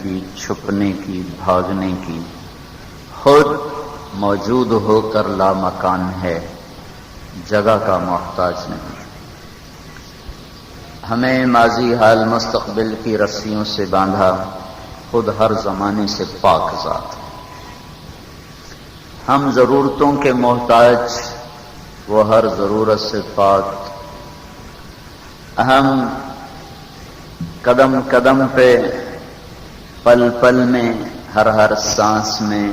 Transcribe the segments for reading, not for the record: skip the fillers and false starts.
کی، چھپنے کی، بھاگنے کی، خود موجود ہو کر لامکان ہے، جگہ کا محتاج نہیں۔ ہمیں ماضی حال مستقبل کی رسیوں سے باندھا، خود ہر زمانے سے پاک ذات۔ ہم ضرورتوں کے محتاج، وہ ہر ضرورت سے پاک۔ ہم قدم قدم پہ، پل پل میں، ہر ہر سانس میں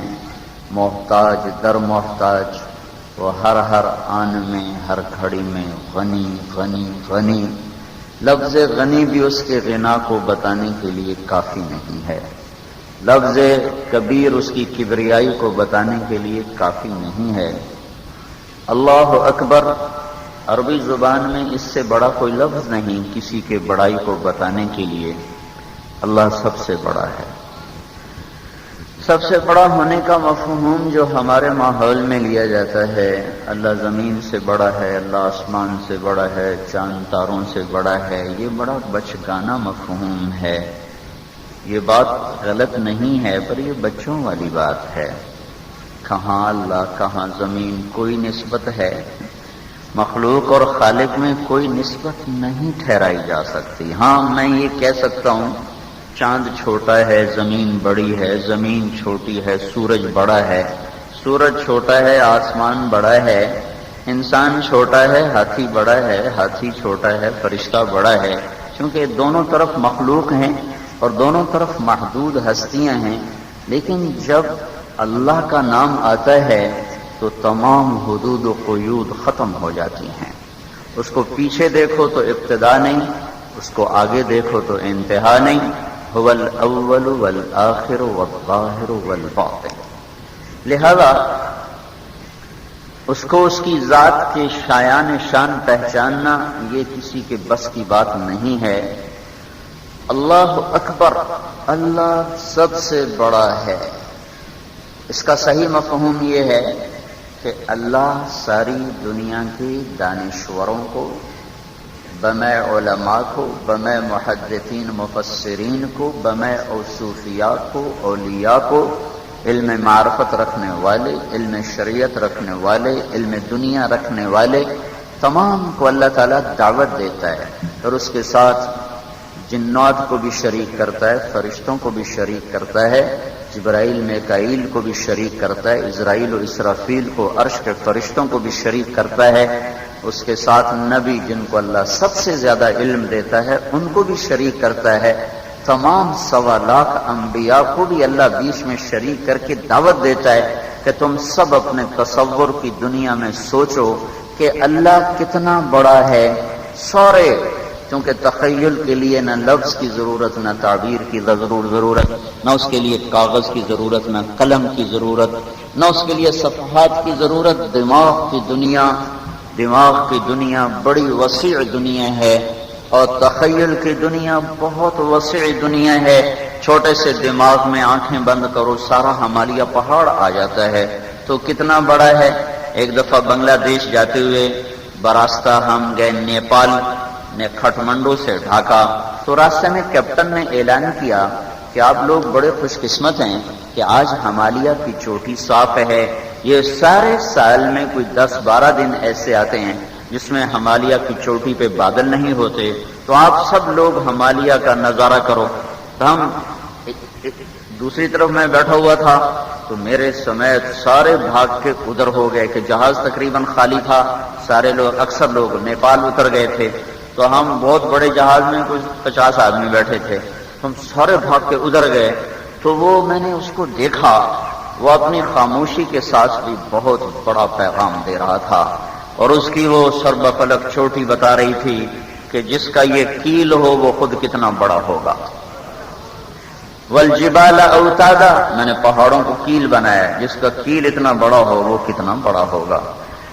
محتاج در محتاج، وہ ہر ہر آن میں، ہر گھڑی میں غنی غنی غنی۔ لفظ غنی بھی اس کے غنا کو بتانے کے لیے کافی نہیں ہے، لفظ کبیر اس کی کبریائی کو بتانے کے لیے کافی نہیں ہے۔ اللہ اکبر عربی زبان میں اس سے بڑا کوئی لفظ نہیں کسی کے بڑائی کو بتانے کے لیے۔ اللہ سب سے بڑا ہے۔ سب سے بڑا ہونے کا مفہوم جو ہمارے ماحول میں لیا جاتا ہے، اللہ زمین سے بڑا ہے، اللہ آسمان سے بڑا ہے، چاند تاروں سے بڑا ہے، یہ بڑا بچگانہ مفہوم ہے۔ یہ بات غلط نہیں ہے، پر یہ بچوں والی بات ہے۔ کہاں اللہ، کہاں زمین، کوئی نسبت ہے؟ مخلوق اور خالق میں کوئی نسبت نہیں ٹھہرائی جا سکتی۔ ہاں میں یہ کہہ سکتا ہوں چاند چھوٹا ہے، زمین بڑی ہے، زمین چھوٹی ہے، سورج بڑا ہے، سورج چھوٹا ہے، آسمان بڑا ہے، انسان چھوٹا ہے، ہاتھی بڑا ہے، ہاتھی چھوٹا ہے، فرشتہ بڑا ہے، کیونکہ دونوں طرف مخلوق ہیں اور دونوں طرف محدود ہستیاں ہیں۔ لیکن جب اللہ کا نام آتا ہے تو تمام حدود و قیود ختم ہو جاتی ہیں۔ اس کو پیچھے دیکھو تو ابتدا نہیں، اس کو آگے دیکھو تو انتہا نہیں۔ هو الاول والآخر والظاہر والباطن۔ لہذا اس کو اس کی ذات کے شایان شان پہچاننا یہ کسی کے بس کی بات نہیں ہے۔ اللہ اکبر، اللہ سب سے بڑا ہے۔ اس کا صحیح مفہوم یہ ہے کہ اللہ ساری دنیا کے دانشوروں کو، بمع علماء کو، بمع محدثین مفسرین کو، بمع صوفیاء کو، اولیاء کو، علم معرفت رکھنے والے، علم شریعت رکھنے والے، علم دنیا رکھنے والے، تمام کو اللہ تعالیٰ دعوت دیتا ہے، اور اس کے ساتھ جنات کو بھی شریک کرتا ہے، فرشتوں کو بھی شریک کرتا ہے، جبرائیل میکائیل کو بھی شریک کرتا ہے، اسرائیل و اسرافیل کو، عرش کے فرشتوں کو بھی شریک کرتا ہے، اس کے ساتھ نبی جن کو اللہ سب سے زیادہ علم دیتا ہے ان کو بھی شریک کرتا ہے، تمام 1.25 لاکھ انبیاء کو بھی اللہ بیچ میں شریک کر کے دعوت دیتا ہے کہ تم سب اپنے تصور کی دنیا میں سوچو کہ اللہ کتنا بڑا ہے۔ سورے، کیونکہ تخیل کے لیے نہ لفظ کی ضرورت، نہ تعبیر کی ضرورت، نہ اس کے لیے کاغذ کی ضرورت، نہ قلم کی ضرورت، نہ اس کے لیے صفحات کی ضرورت۔ دماغ کی دنیا بڑی وسیع دنیا ہے، اور تخیل کی دنیا بہت وسیع دنیا ہے۔ چھوٹے سے دماغ میں آنکھیں بند کرو، سارا ہمالیہ پہاڑ آ جاتا ہے، تو کتنا بڑا ہے۔ ایک دفعہ بنگلہ دیش جاتے ہوئے براستہ ہم گئے نیپال، کھٹمنڈو سے ڈھاکا، تو راستے میں کیپٹن نے اعلان کیا کہ آپ لوگ بڑے خوش قسمت ہیں کہ آج ہمالیہ کی چوٹی صاف ہے۔ یہ سارے سال میں کوئی 10-12 دن ایسے آتے ہیں جس میں ہمالیہ کی چوٹی پہ بادل نہیں ہوتے، تو آپ سب لوگ ہمالیہ کا نظارہ کرو۔ تو ہم دوسری طرف میں بیٹھا ہوا تھا، تو میرے سمیت سارے بھاگ کے ادھر ہو گئے کہ جہاز تقریباً خالی تھا، سارے لوگ، اکثر لوگ نیپال اتر گئے تھے، تو ہم بہت بڑے جہاز میں کچھ 50 آدمی بیٹھے تھے، ہم سارے بھاگ کے ادھر گئے۔ تو وہ میں نے اس کو دیکھا، وہ اپنی خاموشی کے ساتھ بھی بہت بڑا پیغام دے رہا تھا، اور اس کی وہ سرب فلک چوٹی بتا رہی تھی کہ جس کا یہ کیل ہو وہ خود کتنا بڑا ہوگا۔ والجبال اوتادا، میں نے پہاڑوں کو کیل بنایا، جس کا کیل اتنا بڑا ہو وہ کتنا بڑا ہوگا۔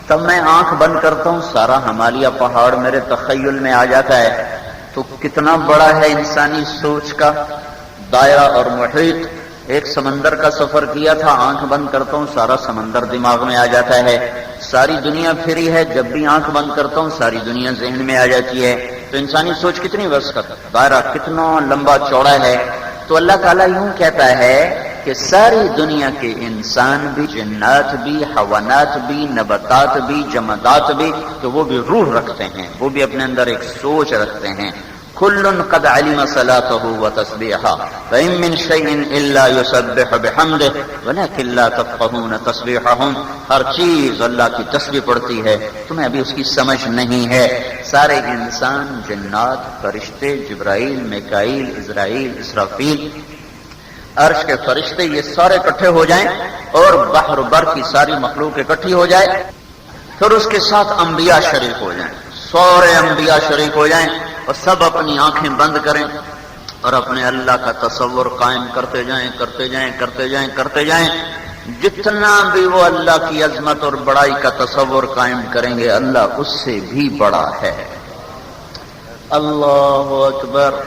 تب میں آنکھ بند کرتا ہوں، سارا ہمالیہ پہاڑ میرے تخیل میں آ جاتا ہے، تو کتنا بڑا ہے انسانی سوچ کا دائرہ اور محیط۔ ایک سمندر کا سفر کیا تھا، آنکھ بند کرتا ہوں سارا سمندر دماغ میں آ جاتا ہے۔ ساری دنیا پھری ہے، جب بھی آنکھ بند کرتا ہوں ساری دنیا ذہن میں آ جاتی ہے۔ تو انسانی سوچ کتنی وسعت، دائرہ کتنا لمبا چوڑا ہے۔ تو اللہ تعالیٰ یوں کہتا ہے کہ ساری دنیا کے انسان بھی، جنات بھی، حیوانات بھی، نباتات بھی، جمادات بھی، تو وہ بھی روح رکھتے ہیں، وہ بھی اپنے اندر ایک سوچ رکھتے ہیں. کل قد علم صلاته وتسبیحه وان من شیء الا یسبح بحمده ولکن لا تفقهون تسبیحهم. ہر چیز اللہ کی تسبیح پڑھتی ہے، تمہیں ابھی اس کی سمجھ نہیں ہے. سارے انسان، جنات، فرشتے، جبرائیل، میکائیل، عزرائیل، اسرافیل، عرش کے فرشتے، یہ سارے اکٹھے ہو جائیں اور بحر بر کی ساری مخلوق اکٹھی ہو جائے، پھر اس کے ساتھ انبیاء شریک ہو جائیں، سارے انبیاء شریک ہو جائیں اور سب اپنی آنکھیں بند کریں اور اپنے اللہ کا تصور قائم کرتے جائیں کرتے جائیں کرتے جائیں کرتے جائیں. جتنا بھی وہ اللہ کی عظمت اور بڑائی کا تصور قائم کریں گے، اللہ اس سے بھی بڑا ہے. اللہ اکبر.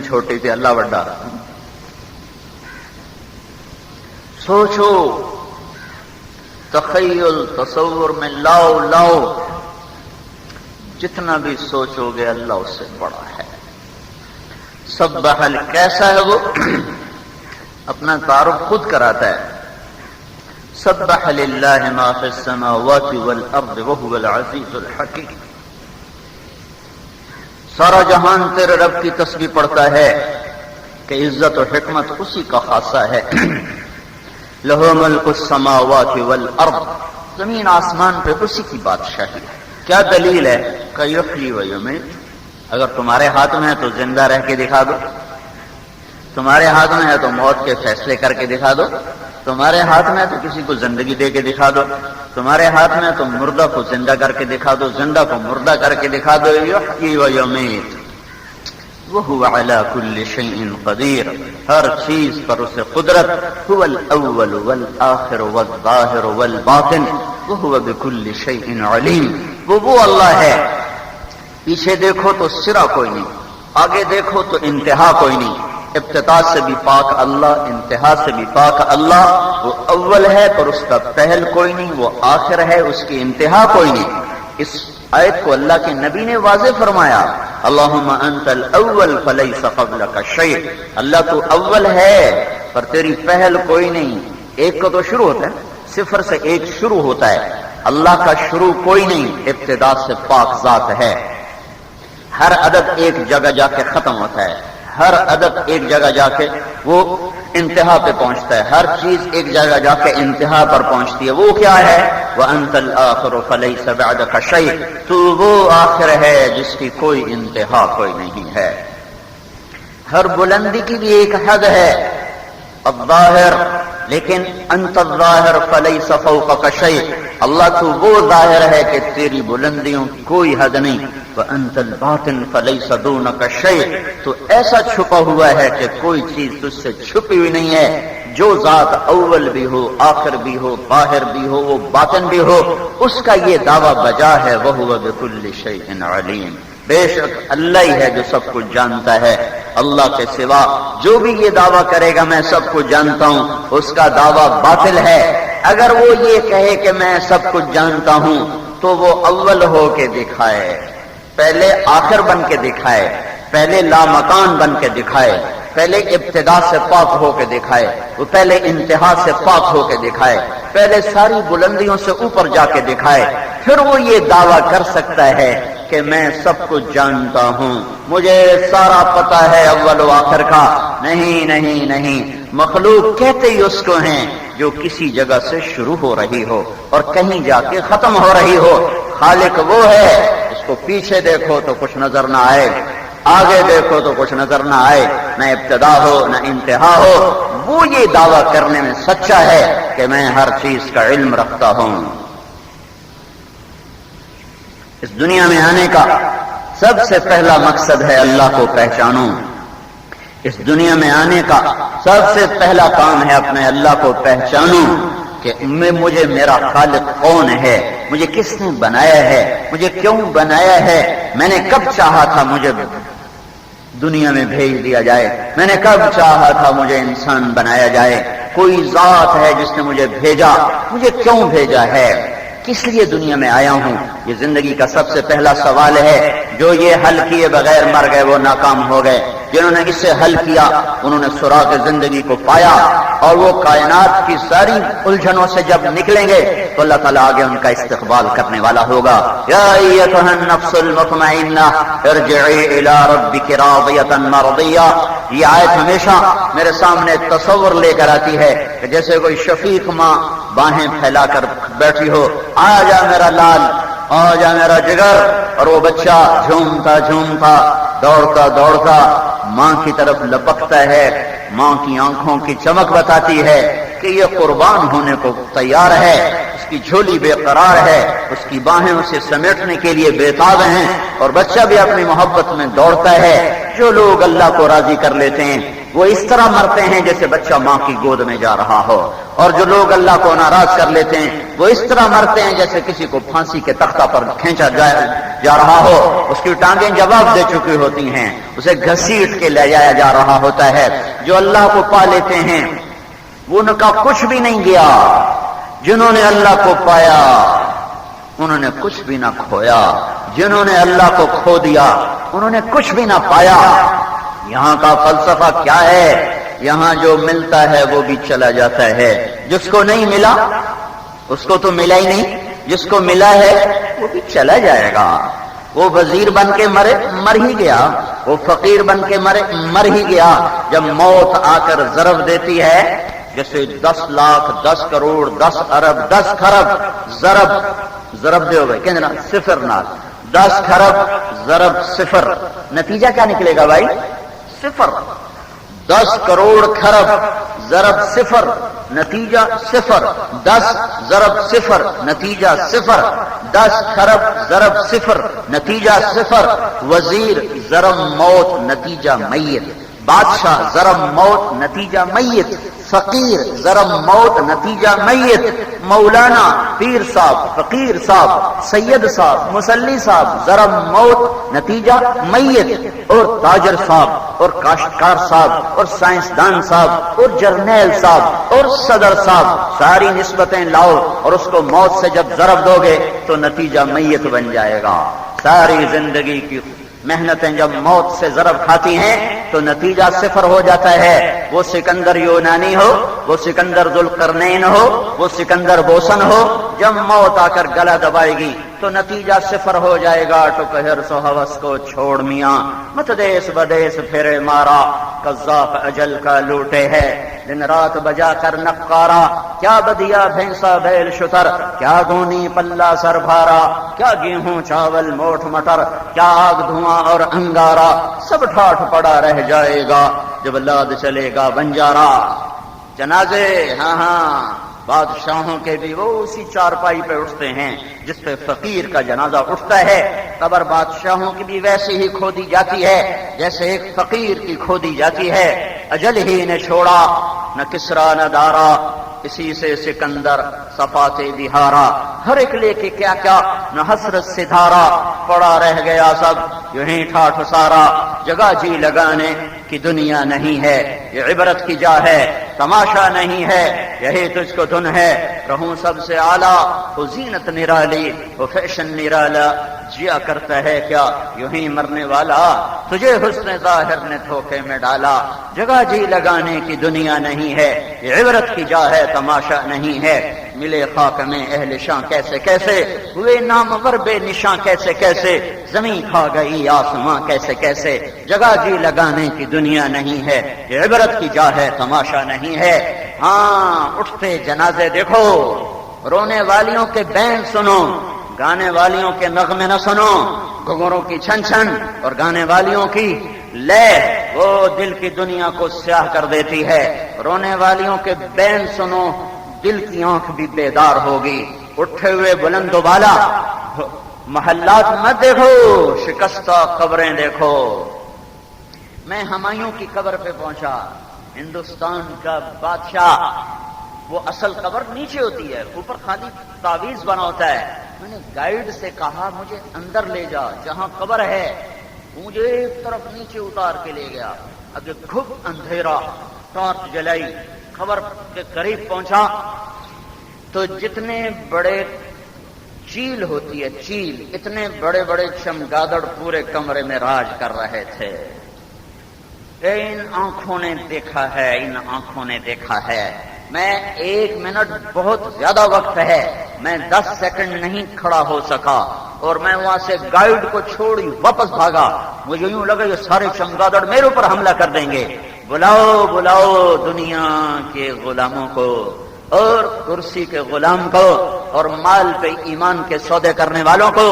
چھوٹی تھی، اللہ بڑا. سوچو، تخیل، تصور میں لاؤ، جتنا بھی سوچو گے اللہ اس سے بڑا ہے. سبح، کیسا ہے وہ؟ اپنا تعارف خود کراتا ہے. سبح للہ ما فی السماوات والارض وهو العزیز الحکیم. سارا جہان تیرے رب کی تسبیح پڑھتا ہے کہ عزت و حکمت اسی کا خاصہ ہے. لہ ملک السماوات والارض، زمین آسمان پہ اسی کی بادشاہی ہے. کیا دلیل ہے؟ کہ یحیی و یمیت. اگر تمہارے ہاتھ میں ہے تو زندہ رہ کے دکھا دو، تمہارے ہاتھ میں ہے تو موت کے فیصلے کر کے دکھا دو، تمہارے ہاتھ میں ہے تو کسی کو زندگی دے کے دکھا دو، تمہارے ہاتھ میں ہے تو مردہ کو زندہ کر کے دکھا دو، زندہ کو مردہ کر کے دکھا دو. یحیی و یمیت وہو علی کل شیء قدیر، ہر چیز پر اسے قدرت. هو الاول والآخر والظاہر والباطن وہو بکل شیء علیم. وہ اللہ ہے، پیچھے دیکھو تو سرا کوئی نہیں، آگے دیکھو تو انتہا کوئی نہیں. ابتدا سے بھی پاک اللہ، انتہا سے بھی پاک اللہ. وہ اول ہے پر اس کا پہل کوئی نہیں، وہ آخر ہے اس کی انتہا کوئی نہیں. اس آیت کو اللہ کے نبی نے واضح فرمایا، اللہم انت الاول فلیس قبلک شیء. اللہ تو اول ہے پر تیری پہل کوئی نہیں. ایک کو تو شروع ہوتا ہے، صفر سے ایک شروع ہوتا ہے. اللہ کا شروع کوئی نہیں، ابتدا سے پاک ذات ہے. ہر عدد ایک جگہ جا کے ختم ہوتا ہے، ہر عدد ایک جگہ جا کے وہ انتہا پہ پہنچتا ہے، ہر چیز ایک جگہ جا کے انتہا پر پہنچتی ہے. وہ کیا ہے؟ وَأَنْتَ الْآخِرُ فَلَيْسَ بَعْدَكَ شَيْءٌ. تو وہ آخر ہے جس کی کوئی انتہا کوئی نہیں ہے. ہر بلندی کی بھی ایک حد ہے. الظاہر، لیکن انت الظاہر فلیس فوقک شیء. اللہ تو وہ ظاہر ہے کہ تیری بلندیوں کوئی حد نہیں. وانت الباطن فلیس دونک شیء. تو ایسا چھپا ہوا ہے کہ کوئی چیز تجھ سے چھپی ہوئی نہیں ہے. جو ذات اول بھی ہو، آخر بھی ہو، ظاہر بھی ہو، وہ باطن بھی ہو، اس کا یہ دعویٰ بجا ہے. وہو بکل شیء علیم. بے شک اللہ ہی ہے جو سب کچھ جانتا ہے. اللہ کے سوا جو بھی یہ دعویٰ کرے گا میں سب کچھ جانتا ہوں، اس کا دعویٰ باطل ہے. اگر وہ یہ کہے کہ میں سب کچھ جانتا ہوں تو وہ اول ہو کے دکھائے، پہلے آخر بن کے دکھائے، پہلے لامکان بن کے دکھائے، پہلے ابتدا سے پاک ہو کے دکھائے، وہ پہلے انتہا سے پاک ہو کے دکھائے، پہلے ساری بلندیوں سے اوپر جا کے دکھائے. پھر وہ یہ دعویٰ کر سکتا ہے کہ میں سب کچھ جانتا ہوں، مجھے سارا پتہ ہے اول و آخر کا. نہیں نہیں نہیں، مخلوق کہتے ہی اس کو ہیں جو کسی جگہ سے شروع ہو رہی ہو اور کہیں جا کے ختم ہو رہی ہو. خالق وہ ہے اس کو پیچھے دیکھو تو کچھ نظر نہ آئے، آگے دیکھو تو کچھ نظر نہ آئے، نہ ابتدا ہو نہ انتہا ہو. وہ یہ دعویٰ کرنے میں سچا ہے کہ میں ہر چیز کا علم رکھتا ہوں. اس دنیا میں آنے کا سب سے پہلا مقصد ہے اللہ کو پہچانوں. اس دنیا میں آنے کا سب سے پہلا کام ہے اپنے اللہ کو پہچانوں کہ مجھے میرا خالق کون ہے، مجھے کس نے بنایا ہے، مجھے کیوں بنایا ہے، میں نے کب چاہا تھا مجھے دنیا میں بھیج دیا جائے، میں نے کب چاہا تھا مجھے انسان بنایا جائے. کوئی ذات ہے جس نے مجھے بھیجا، مجھے کیوں بھیجا ہے، کس لیے دنیا میں آیا ہوں. یہ زندگی کا سب سے پہلا سوال ہے. جو یہ حل کیے بغیر مر گئے وہ ناکام ہو گئے. جنہوں نے اسے حل کیا انہوں نے سراغ زندگی کو پایا، اور وہ کائنات کی ساری الجھنوں سے جب نکلیں گے تو اللہ تعالیٰ آگے ان کا استقبال کرنے والا ہوگا۔ یا ایتھا النفس المطمئنہ ارجعی الی ربک راضیۃ مرضیہ۔ یہ آیت ہمیشہ میرے سامنے تصور لے کر آتی ہے کہ جیسے کوئی شفیق ماں باہیں پھیلا کر بیٹھی ہو، آ جا میرا لال، آ جا میرا جگر، اور وہ بچہ جھومتا جھومتا دوڑتا دوڑتا ماں کی طرف لپکتا ہے۔ ماں کی آنکھوں کی چمک بتاتی ہے کہ یہ قربان ہونے کو تیار ہے، اس کی جھولی بے قرار ہے، اس کی باہیں اسے سمیٹنے کے لیے بےتاب ہیں، اور بچہ بھی اپنی محبت میں دوڑتا ہے۔ جو لوگ اللہ کو راضی کر لیتے ہیں وہ اس طرح مرتے ہیں جیسے بچہ ماں کی گود میں جا رہا ہو، اور جو لوگ اللہ کو ناراض کر لیتے ہیں وہ اس طرح مرتے ہیں جیسے کسی کو پھانسی کے تختہ پر کھینچا جا رہا ہو، اس کی ٹانگیں جواب دے چکی ہوتی ہیں، اسے گھسیٹ کے لے جایا جا رہا ہوتا ہے۔ جو اللہ کو پا لیتے ہیں وہ ان کا کچھ بھی نہیں گیا، جنہوں نے اللہ کو پایا انہوں نے کچھ بھی نہ کھویا، جنہوں نے اللہ کو کھو دیا انہوں نے کچھ بھی نہ پایا۔ یہاں کا فلسفہ کیا ہے؟ یہاں جو ملتا ہے وہ بھی چلا جاتا ہے، جس کو نہیں ملا اس کو تو ملا ہی نہیں، جس کو ملا ہے وہ بھی چلا جائے گا۔ وہ وزیر بن کے مر ہی گیا، وہ فقیر بن کے مر ہی گیا۔ جب موت آ کر ضرب دیتی ہے، جیسے 10 لاکھ 10 کروڑ 10 ارب 10 خرب ضرب دے ہوئے کہ نا صفر نال 10 خرب ضرب صفر، نتیجہ کیا نکلے گا بھائی؟ صفر۔ 10 کروڑ خرب ضرب صفر، نتیجہ صفر۔ 10 ضرب صفر، نتیجہ صفر۔ 10 خرب ضرب صفر، نتیجہ صفر۔ وزیر ضرب موت، نتیجہ میت۔ بادشاہ ضرب موت، نتیجہ میت۔ فقیر ضرب موت، نتیجہ میت۔ مولانا، پیر صاحب، فقیر صاحب، سید صاحب، مسلی صاحب ضرب موت، نتیجہ میت۔ اور تاجر صاحب اور کاشتکار صاحب اور سائنسدان صاحب اور جرنیل صاحب اور صدر صاحب، ساری نسبتیں لاؤ اور اس کو موت سے جب ضرب دو گے تو نتیجہ میت بن جائے گا۔ ساری زندگی کی محنتیں جب موت سے ضرب کھاتی ہیں تو نتیجہ صفر ہو جاتا ہے۔ وہ سکندر یونانی ہو، وہ سکندر ذوالقرنین ہو، وہ سکندر بوسن ہو، جب موت آ کر گلا دبائے گی تو نتیجہ صفر ہو جائے گا۔ ٹکہر سو ہوس کو چھوڑ میاں، مت دیس بدیس پھرے مارا، قذاف اجل کا لوٹے ہے دن رات بجا کر نقارا۔ کیا بدیا بھینسا بیل شتر، کیا گونی پلہ سر بھارا، کیا گیہوں چاول موٹ مٹر، کیا آگ دھواں اور انگارا، سب ٹھاٹھ پڑا رہ جائے گا جب لاد چلے گا بنجارا۔ جنازے ہاں بادشاہوں کے بھی وہ اسی چارپائی پہ اٹھتے ہیں جس پہ فقیر کا جنازہ اٹھتا ہے۔ قبر بادشاہوں کی بھی ویسے ہی کھودی جاتی ہے جیسے ایک فقیر کی کھودی جاتی ہے۔ اجل ہی نے چھوڑا نہ کسرا نہ دارا، اسی سے سکندر صفات بہارا۔ ہر ایک لے کے کیا کیا نہ حسرت سے دھارا، پڑا رہ گیا سب یوں ہی ٹھاٹھ سارا۔ جگہ جی لگانے کی دنیا نہیں ہے، یہ عبرت کی جا ہے، تماشا نہیں ہے، یہی تجھ کو دھن ہے۔ رہوں سب سے اعلیٰ وہ زینت نرالی، وہ فیشن نرالا، جیا کرتا ہے کیا یوں ہی مرنے والا، تجھے حسن ظاہر نے دھوکے میں ڈالا۔ جگہ جی لگانے کی دنیا نہیں ہے، یہ عبرت کی جا ہے، تماشا نہیں ہے۔ ملے خاک میں اہل شاں کیسے کیسے، ہوئے نامور بے نشاں کیسے کیسے، زمین کھا گئی آسماں کیسے کیسے۔ جگہ جی لگانے کی دنیا نہیں ہے، یہ عبرت کی جا ہے، تماشا نہیں ہے۔ ہاں اٹھتے جنازے دیکھو، رونے والیوں کے بین سنو، گانے والیوں کے نغمے نہ سنو۔ گھنگروں کی چھن چھن اور گانے والیوں کی لے وہ دل کی دنیا کو سیاہ کر دیتی ہے۔ رونے والیوں کے بین سنو، دل کی آنکھ بھی بیدار ہوگی۔ اٹھے ہوئے بلند و بالا محلات مت دیکھو، شکستہ قبریں دیکھو۔ میں ہمایوں کی قبر پہ پہنچا، ہندوستان کا بادشاہ۔ وہ اصل قبر نیچے ہوتی ہے، اوپر خالی تعویذ بنا ہوتا ہے۔ میں نے گائیڈ سے کہا مجھے اندر لے جا جہاں قبر ہے، مجھے ایک طرف نیچے اتار کے لے گیا۔ اگے گھب اندھیرا، ٹارچ جلائی، قبر کے قریب پہنچا تو جتنے بڑے چیل ہوتی ہے چیل، اتنے بڑے بڑے چمگادڑ پورے کمرے میں راج کر رہے تھے۔ ان آنکھوں نے دیکھا ہے، ان آنکھوں نے دیکھا ہے۔ میں 1 منٹ بہت زیادہ وقت ہے، میں 10 سیکنڈ نہیں کھڑا ہو سکا، اور میں وہاں سے گائیڈ کو چھوڑی واپس بھاگا۔ مجھے یوں لگا یہ سارے چمگادڑ میرے اوپر حملہ کر دیں گے۔ بلاؤ بلاؤ دنیا کے غلاموں کو، اور کرسی کے غلام کو، اور مال پہ ایمان کے سودے کرنے والوں کو،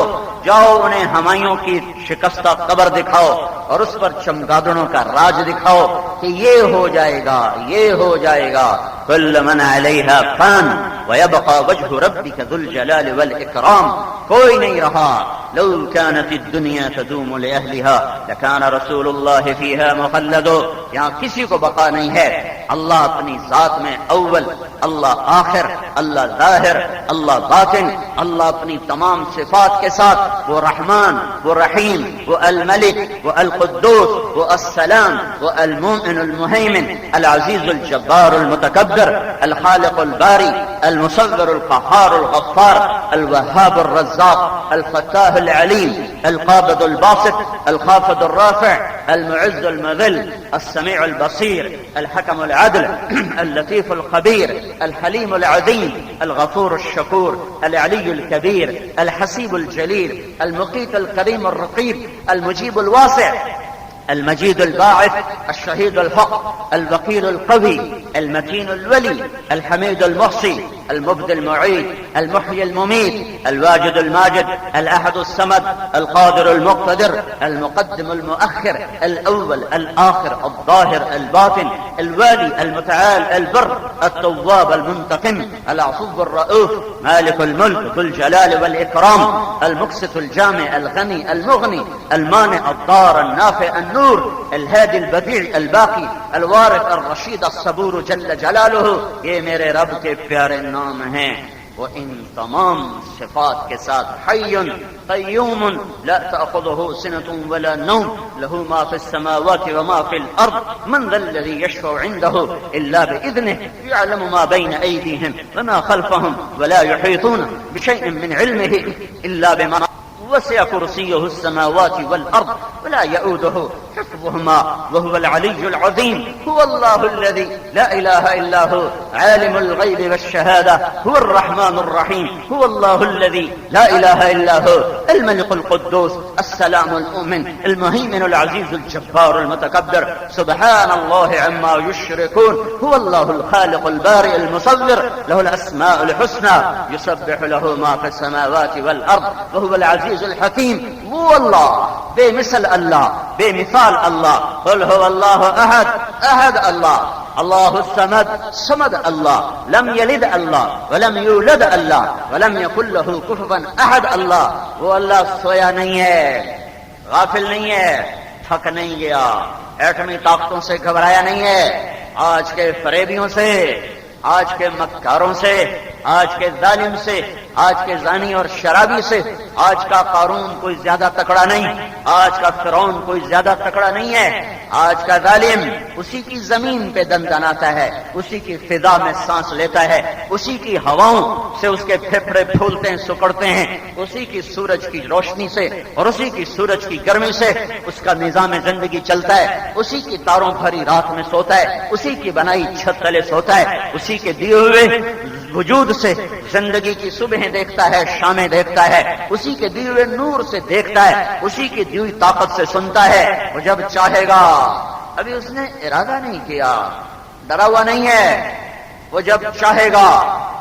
جاؤ انہیں ہمایوں کی شکستہ قبر دکھاؤ اور اس پر چمگادڑوں کا راج دکھاؤ کہ یہ ہو جائے گا، یہ ہو جائے گا۔ کل من علیہا فان ویبقى وجہ ربک ذو الجلال والاکرام۔ کوئی نہیں رہا۔ لو كانت الدنيا تدوم لأهلها لكان رسول الله فيها مخلد۔ یہاں کسی کو بقا نہیں ہے۔ اللہ اپنی ذات میں اول، اللہ آخر، اللہ ظاہر، اللہ باطن، اللہ اپنی تمام صفات کے ساتھ، وہ رحمان، وہ رحیم، وہ الملک، وہ القدوس، وہ السلام، وہ المؤمن المہیمن، العزیز الجبار المتکبر، الخالق الباری، المصور القہار الغفار، الوهاب الرزاق، الفتاح العلیم، القابض الباسط، الخافض الرافع، المعز المذل، السميع البصير، الحكم العدل، اللطيف الخبير، الحليم العظيم، الغفور الشكور، العلي الكبير، الحسيب الجليل، المقيت الكريم الرقيب، المجيب الواسع، المجيد الباعث، الشهيد الحق، الوكيل القوي، المتين الولي، الحميد المحصي، المبدي المعيد، المحيي المميت، الواجد الماجد، الأحد الصمد، القادر المقتدر، المقدم المؤخر، الأول الآخر، الظاهر الباطن، الوالي المتعال البر، التواب المنتقم، العفو الرؤوف، مالك الملك ذو الجلال والإكرام، المقسط الجامع الغني المغني، المانع الضار النافع النور، الهادي البديع الباقي، الوارث الرشيد الصبور جل جلالہ۔ یہ میرے رب کے پیارے نام ہیں۔ وہ ان تمام صفات کے ساتھ حی قیوم لا تأخذه سنة ولا نوم له ما في السماوات وما في الأرض من ذا الذي يشفع عنده إلا بإذنه يعلم ما بين أيديهم وما خلفهم ولا يحيطون بشيء من علمه إلا بما وسع كرسيه السماوات والأرض ولا يؤوده حفظهما وهو العلي العظيم۔ هو الله الذي لا إله إلا هو عالم الغيب والشهادة، هو الرحمن الرحيم، هو الله الذي لا إله إلا هو الملك القدوس السلام المؤمن المهيمن العزيز الجبار المتكبر، سبحان الله عما يشركون، هو الله الخالق البارئ المصور، له الأسماء الحسنى، يسبح له ما في السماوات والأرض وهو العزيز الحكيم۔ وہ اللہ، بے مثل اللہ، بے مثال اللہ۔ قل هو اللہ احد، احد اللہ، اللہ الصمد، صمد اللہ، لم یلد اللہ ولم یولد اللہ ولم یکن له کفوا احد اللہ۔ وہ اللہ سویا نہیں ہے، غافل نہیں ہے، تھک نہیں گیا، ایٹمی طاقتوں سے گھبرایا نہیں ہے، آج کے فریبیوں سے، آج کے مکاروں سے، آج کے ظالم سے، آج کے زانی اور شرابی سے۔ آج کا قارون کوئی زیادہ تکڑا نہیں، آج کا فرعون کوئی زیادہ تکڑا نہیں ہے۔ آج کا ظالم اسی کی زمین پہ دندناتا ہے، اسی کی فضا میں سانس لیتا ہے، اسی کی ہواؤں سے اس کے پھیپھڑے پھولتے ہیں، سکڑتے ہیں، اسی کی سورج کی روشنی سے اور اسی کی سورج کی گرمی سے اس کا نظام زندگی چلتا ہے، اسی کی تاروں بھری رات میں سوتا ہے، اسی کی بنائی چھت تلے سوتا ہے، اسی کے دیے ہوئے وجود سے زندگی کی صبحیں دیکھتا ہے، شامیں دیکھتا ہے، اسی کے دیے ہوئے نور سے دیکھتا ہے، اسی کی دی ہوئی طاقت سے سنتا ہے۔ وہ جب چاہے گا، ابھی اس نے ارادہ نہیں کیا، ڈرا ہوا نہیں ہے، وہ جب چاہے گا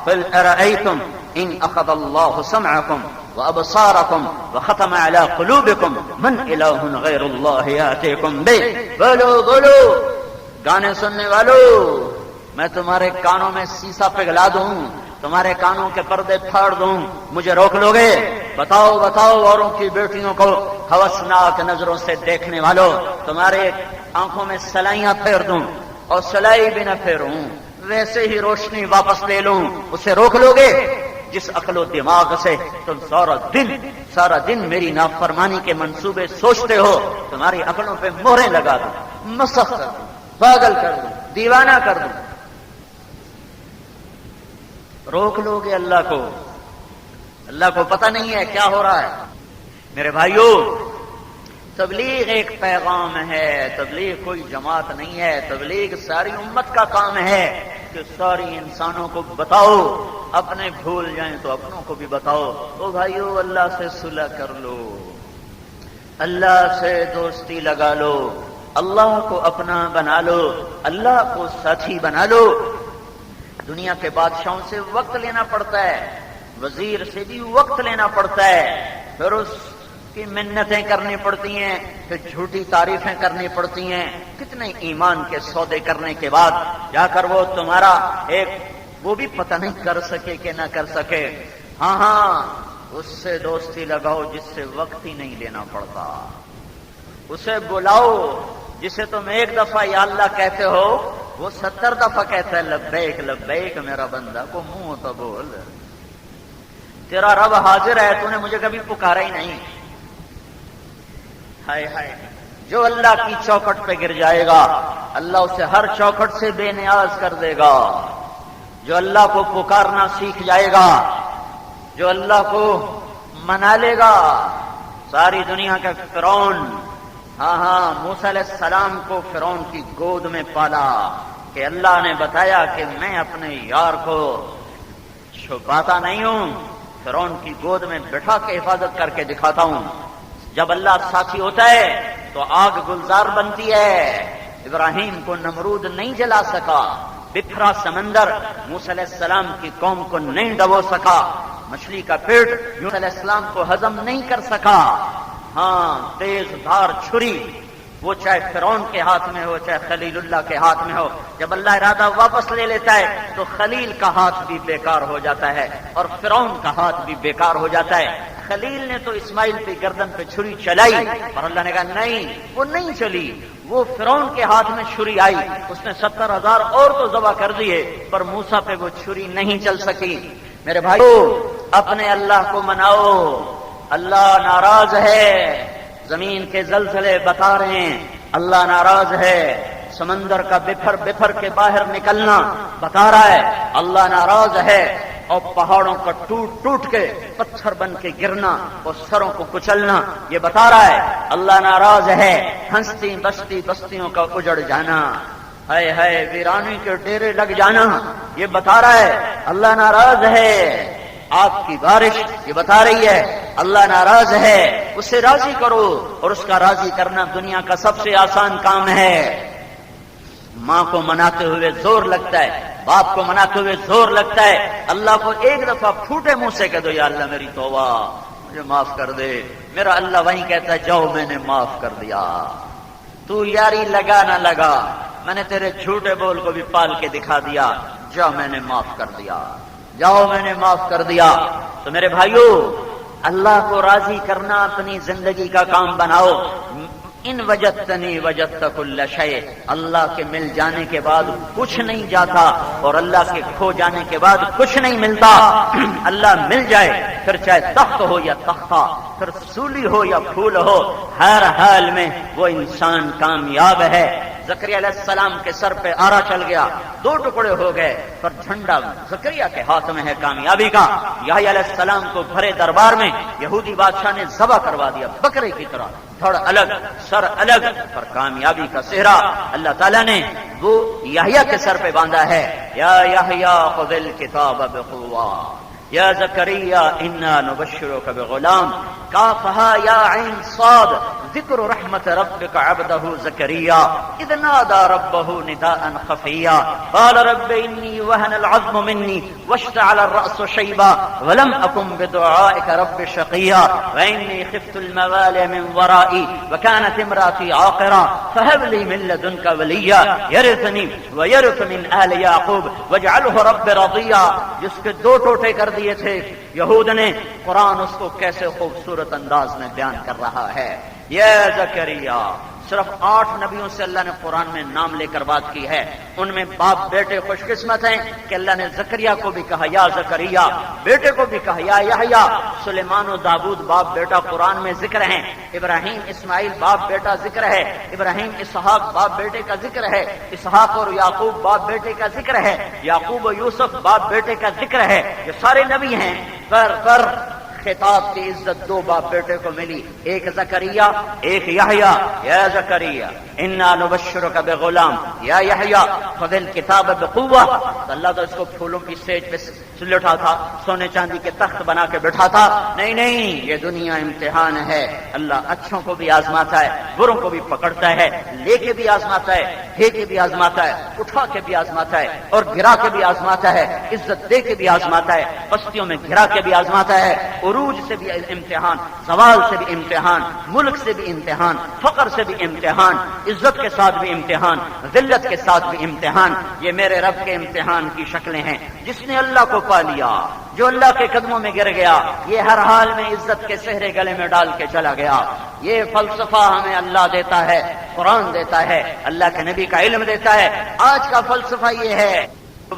قل ارأیتم ان اخذ اللہ سمعکم وابصارکم وختم علی قلوبکم من الہ غیر اللہ یاتیکم بہ۔ بولو بولو گانے سننے والو، میں تمہارے کانوں میں سیسا پگھلا دوں، تمہارے کانوں کے پردے پھاڑ دوں، مجھے روک لو گے؟ بتاؤ بتاؤ اوروں کی بیٹیوں کو ہوسناک نظروں سے دیکھنے والوں، تمہارے آنکھوں میں سلائیاں پھیر دوں اور سلائی بھی نہ پھیروں، ویسے ہی روشنی واپس لے لوں، اسے روک لو گے؟ جس عقل و دماغ سے تم سارا دن میری نافرمانی کے منصوبے سوچتے ہو، تمہاری عقلوں پہ مہریں لگا دوں، مسخ کر دوں، پاگل کر دوں، دیوانہ کر دوں۔ روک لو گے اللہ کو؟ اللہ کو پتہ نہیں ہے کیا ہو رہا ہے؟ میرے بھائیو، تبلیغ ایک پیغام ہے، تبلیغ کوئی جماعت نہیں ہے، تبلیغ ساری امت کا کام ہے کہ ساری انسانوں کو بتاؤ، اپنے بھول جائیں تو اپنوں کو بھی بتاؤ۔ او بھائیو، اللہ سے صلح کر لو، اللہ سے دوستی لگا لو، اللہ کو اپنا بنا لو، اللہ کو ساتھی بنا لو۔ دنیا کے بادشاہوں سے وقت لینا پڑتا ہے، وزیر سے بھی وقت لینا پڑتا ہے، پھر اس کی منتیں کرنی پڑتی ہیں، پھر جھوٹی تعریفیں کرنی پڑتی ہیں، کتنے ایمان کے سودے کرنے کے بعد جا کر وہ تمہارا ایک وہ بھی پتہ نہیں کر سکے کہ نہ کر سکے۔ ہاں ہاں، اس سے دوستی لگاؤ جس سے وقت ہی نہیں لینا پڑتا، اسے بلاؤ جسے تم ایک دفعہ یا اللہ کہتے ہو وہ 70 دفعہ کہتا ہے لبیک لبیک میرا بندہ، کو منہ تو بول، تیرا رب حاضر ہے، تو نے مجھے کبھی پکارا ہی نہیں۔ ہائے ہائے، جو اللہ کی چوکھٹ پہ گر جائے گا اللہ اسے ہر چوکھٹ سے بے نیاز کر دے گا۔ جو اللہ کو پکارنا سیکھ جائے گا، جو اللہ کو منا لے گا، ساری دنیا کا فرعون، ہاں ہاں، موسیٰ علیہ السلام کو فرعون کی گود میں پالا کہ اللہ نے بتایا کہ میں اپنے یار کو چھپاتا نہیں ہوں، فرعون کی گود میں بٹھا کے حفاظت کر کے دکھاتا ہوں۔ جب اللہ ساتھی ہوتا ہے تو آگ گلزار بنتی ہے۔ ابراہیم کو نمرود نہیں جلا سکا، بکھرا سمندر موسیٰ علیہ السلام کی قوم کو نہیں ڈبو سکا، مچھلی کا پیٹ موسیٰ علیہ السلام کو ہضم نہیں کر سکا۔ ہاں، تیز دھار چھری وہ چاہے فرعون کے ہاتھ میں ہو چاہے خلیل اللہ کے ہاتھ میں ہو، جب اللہ ارادہ واپس لے لیتا ہے تو خلیل کا ہاتھ بھی بیکار ہو جاتا ہے اور فرعون کا ہاتھ بھی بیکار ہو جاتا ہے۔ خلیل نے تو اسماعیل پہ گردن پہ چھری چلائی اور اللہ نے کہا نہیں، وہ نہیں چلی، وہ فرعون کے ہاتھ میں چھری آئی، اس نے 70,000 اور تو ذبح کر دیے پر موسیٰ پہ وہ چھری نہیں چل سکی۔ میرے بھائیو، اپنے اللہ کو مناؤ، اللہ ناراض ہے، زمین کے زلزلے بتا رہے ہیں اللہ ناراض ہے، سمندر کا بفر بفر کے باہر نکلنا بتا رہا ہے اللہ ناراض ہے، اور پہاڑوں کا ٹوٹ ٹوٹ کے پتھر بن کے گرنا اور سروں کو کچلنا یہ بتا رہا ہے اللہ ناراض ہے، ہنستی بستی بستیوں کا اجڑ جانا، ہائے ہائے ویرانی کے ڈیرے لگ جانا یہ بتا رہا ہے اللہ ناراض ہے، آپ کی بارش یہ بتا رہی ہے اللہ ناراض ہے، اسے راضی کرو، اور اس کا راضی کرنا دنیا کا سب سے آسان کام ہے۔ ماں کو مناتے ہوئے زور لگتا ہے، باپ کو مناتے ہوئے زور لگتا ہے، اللہ کو ایک دفعہ پھوٹے منہ سے کہہ دو یا اللہ میری توبہ، مجھے معاف کر دے، میرا اللہ وہیں کہتا ہے جاؤ میں نے معاف کر دیا، تو یاری لگا نہ لگا، میں نے تیرے جھوٹے بول کو بھی پال کے دکھا دیا، جاؤ میں نے معاف کر دیا، جاؤ میں نے معاف کر دیا۔ تو میرے بھائیو، اللہ کو راضی کرنا اپنی زندگی کا کام بناؤ۔ ان وجدتنی وجدت کل شیء، اللہ کے مل جانے کے بعد کچھ نہیں جاتا اور اللہ کے کھو جانے کے بعد کچھ نہیں ملتا۔ اللہ مل جائے پھر چاہے تخت ہو یا تختہ، پھر سولی ہو یا پھول ہو، ہر حال میں وہ انسان کامیاب ہے۔ زکریا علیہ السلام کے سر پہ آرا چل گیا، 2 ٹکڑے ہو گئے، پر جھنڈا زکریا کے ہاتھ میں ہے کامیابی کا۔ یحییٰ علیہ السلام کو بھرے دربار میں یہودی بادشاہ نے ذبح کروا دیا بکرے کی طرح، دھڑ الگ سر الگ، پر کامیابی کا صحرا اللہ تعالیٰ نے وہ یحییٰ کے سر پہ باندھا ہے۔ یا یحییٰ خذ الکتاب بقوہ یا زکریا انا نبشرک بغلام کافہا یا عین صاد ذکر رحمت ربک عبدہ زکریا اذ نادى ربه نداء خفیا قال رب انی وهن العظم منی واشتعل الرأس شیبا ولم اکن بدعائک رب شقیا وانی خفت الموالي من ورائي وكانت امرأتي عاقرا فهب لي من لدنك وليا يرثني ويرث من آل يعقوب واجعله رب رضيا۔ جس کے 2 ٹوٹے کر دیے تھے یہود نے، قرآن اس کو کیسے خوبصورت انداز میں بیان کر رہا ہے۔ یا زکریا، صرف 8 نبیوں سے اللہ نے قرآن میں نام لے کر بات کی ہے، ان میں باپ بیٹے خوش قسمت ہیں کہ اللہ نے زکریا کو بھی کہا یا زکریا، بیٹے کو بھی کہا یا یحییٰ۔ سلیمان و داؤد باپ بیٹا قرآن میں ذکر ہیں، ابراہیم اسماعیل باپ بیٹا ذکر ہے، ابراہیم اسحاق باپ بیٹے کا ذکر ہے، اسحاق اور یعقوب باپ بیٹے کا ذکر ہے، یعقوب و یوسف باپ بیٹے کا ذکر ہے، یہ سارے نبی ہیں، پر خطاب کی عزت دو باپ بیٹے کو ملی، ایک زکریا ایک یحییٰ۔ یا زکریا انا نبشرک بغلام یا یحییٰ خذ الکتاب بقوہ۔ تو اللہ تو اس کو پھولوں کی سیج پہ لٹا تھا، سونے چاندی کے تخت بنا کے بٹھا تھا، نہیں، یہ دنیا امتحان ہے۔ اللہ اچھوں کو بھی آزماتا ہے، بروں کو بھی پکڑتا ہے، لے کے بھی آزماتا ہے، دے کے بھی آزماتا ہے، اٹھا کے بھی آزماتا ہے، اور گرا کے بھی آزماتا ہے، عزت دے کے بھی آزماتا ہے، بستیوں میں گرا کے بھی آزماتا ہے، عروج سے بھی امتحان، زوال سے بھی امتحان، ملک سے بھی امتحان، فقر سے بھی امتحان، عزت کے ساتھ بھی امتحان، ذلت کے ساتھ بھی امتحان۔ یہ میرے رب کے امتحان کی شکلیں ہیں۔ جس نے اللہ کو پا لیا، جو اللہ کے قدموں میں گر گیا، یہ ہر حال میں عزت کے سہرے گلے میں ڈال کے چلا گیا۔ یہ فلسفہ ہمیں اللہ دیتا ہے، قرآن دیتا ہے، اللہ کے نبی کا علم دیتا ہے۔ آج کا فلسفہ یہ ہے،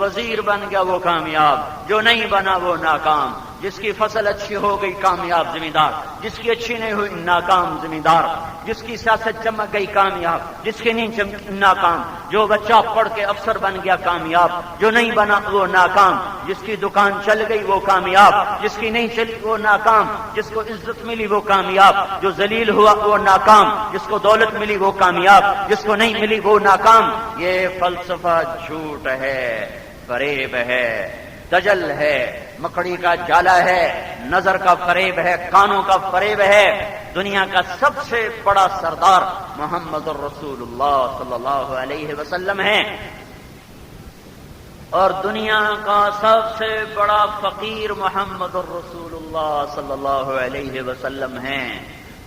وزیر بن گیا وہ کامیاب، جو نہیں بنا وہ ناکام، جس کی فصل اچھی ہو گئی کامیاب زمیندار، جس کی اچھی نہیں ہوئی ناکام زمیندار، جس کی سیاست چمک گئی کامیاب، جس کی نہیں ناکام، جو بچہ پڑھ کے افسر بن گیا کامیاب، جو نہیں بنا وہ ناکام، جس کی دکان چل گئی وہ کامیاب، جس کی نہیں چلی وہ ناکام، جس کو عزت ملی وہ کامیاب، جو ذلیل ہوا وہ ناکام، جس کو دولت ملی وہ کامیاب، جس کو نہیں ملی وہ ناکام۔ یہ فلسفہ جھوٹ ہے، فریب ہے، دجل ہے، مکڑی کا جالا ہے، نظر کا فریب ہے، کانوں کا فریب ہے۔ دنیا کا سب سے بڑا سردار محمد الرسول اللہ صلی اللہ علیہ وسلم ہے، اور دنیا کا سب سے بڑا فقیر محمد الرسول اللہ صلی اللہ علیہ وسلم ہے۔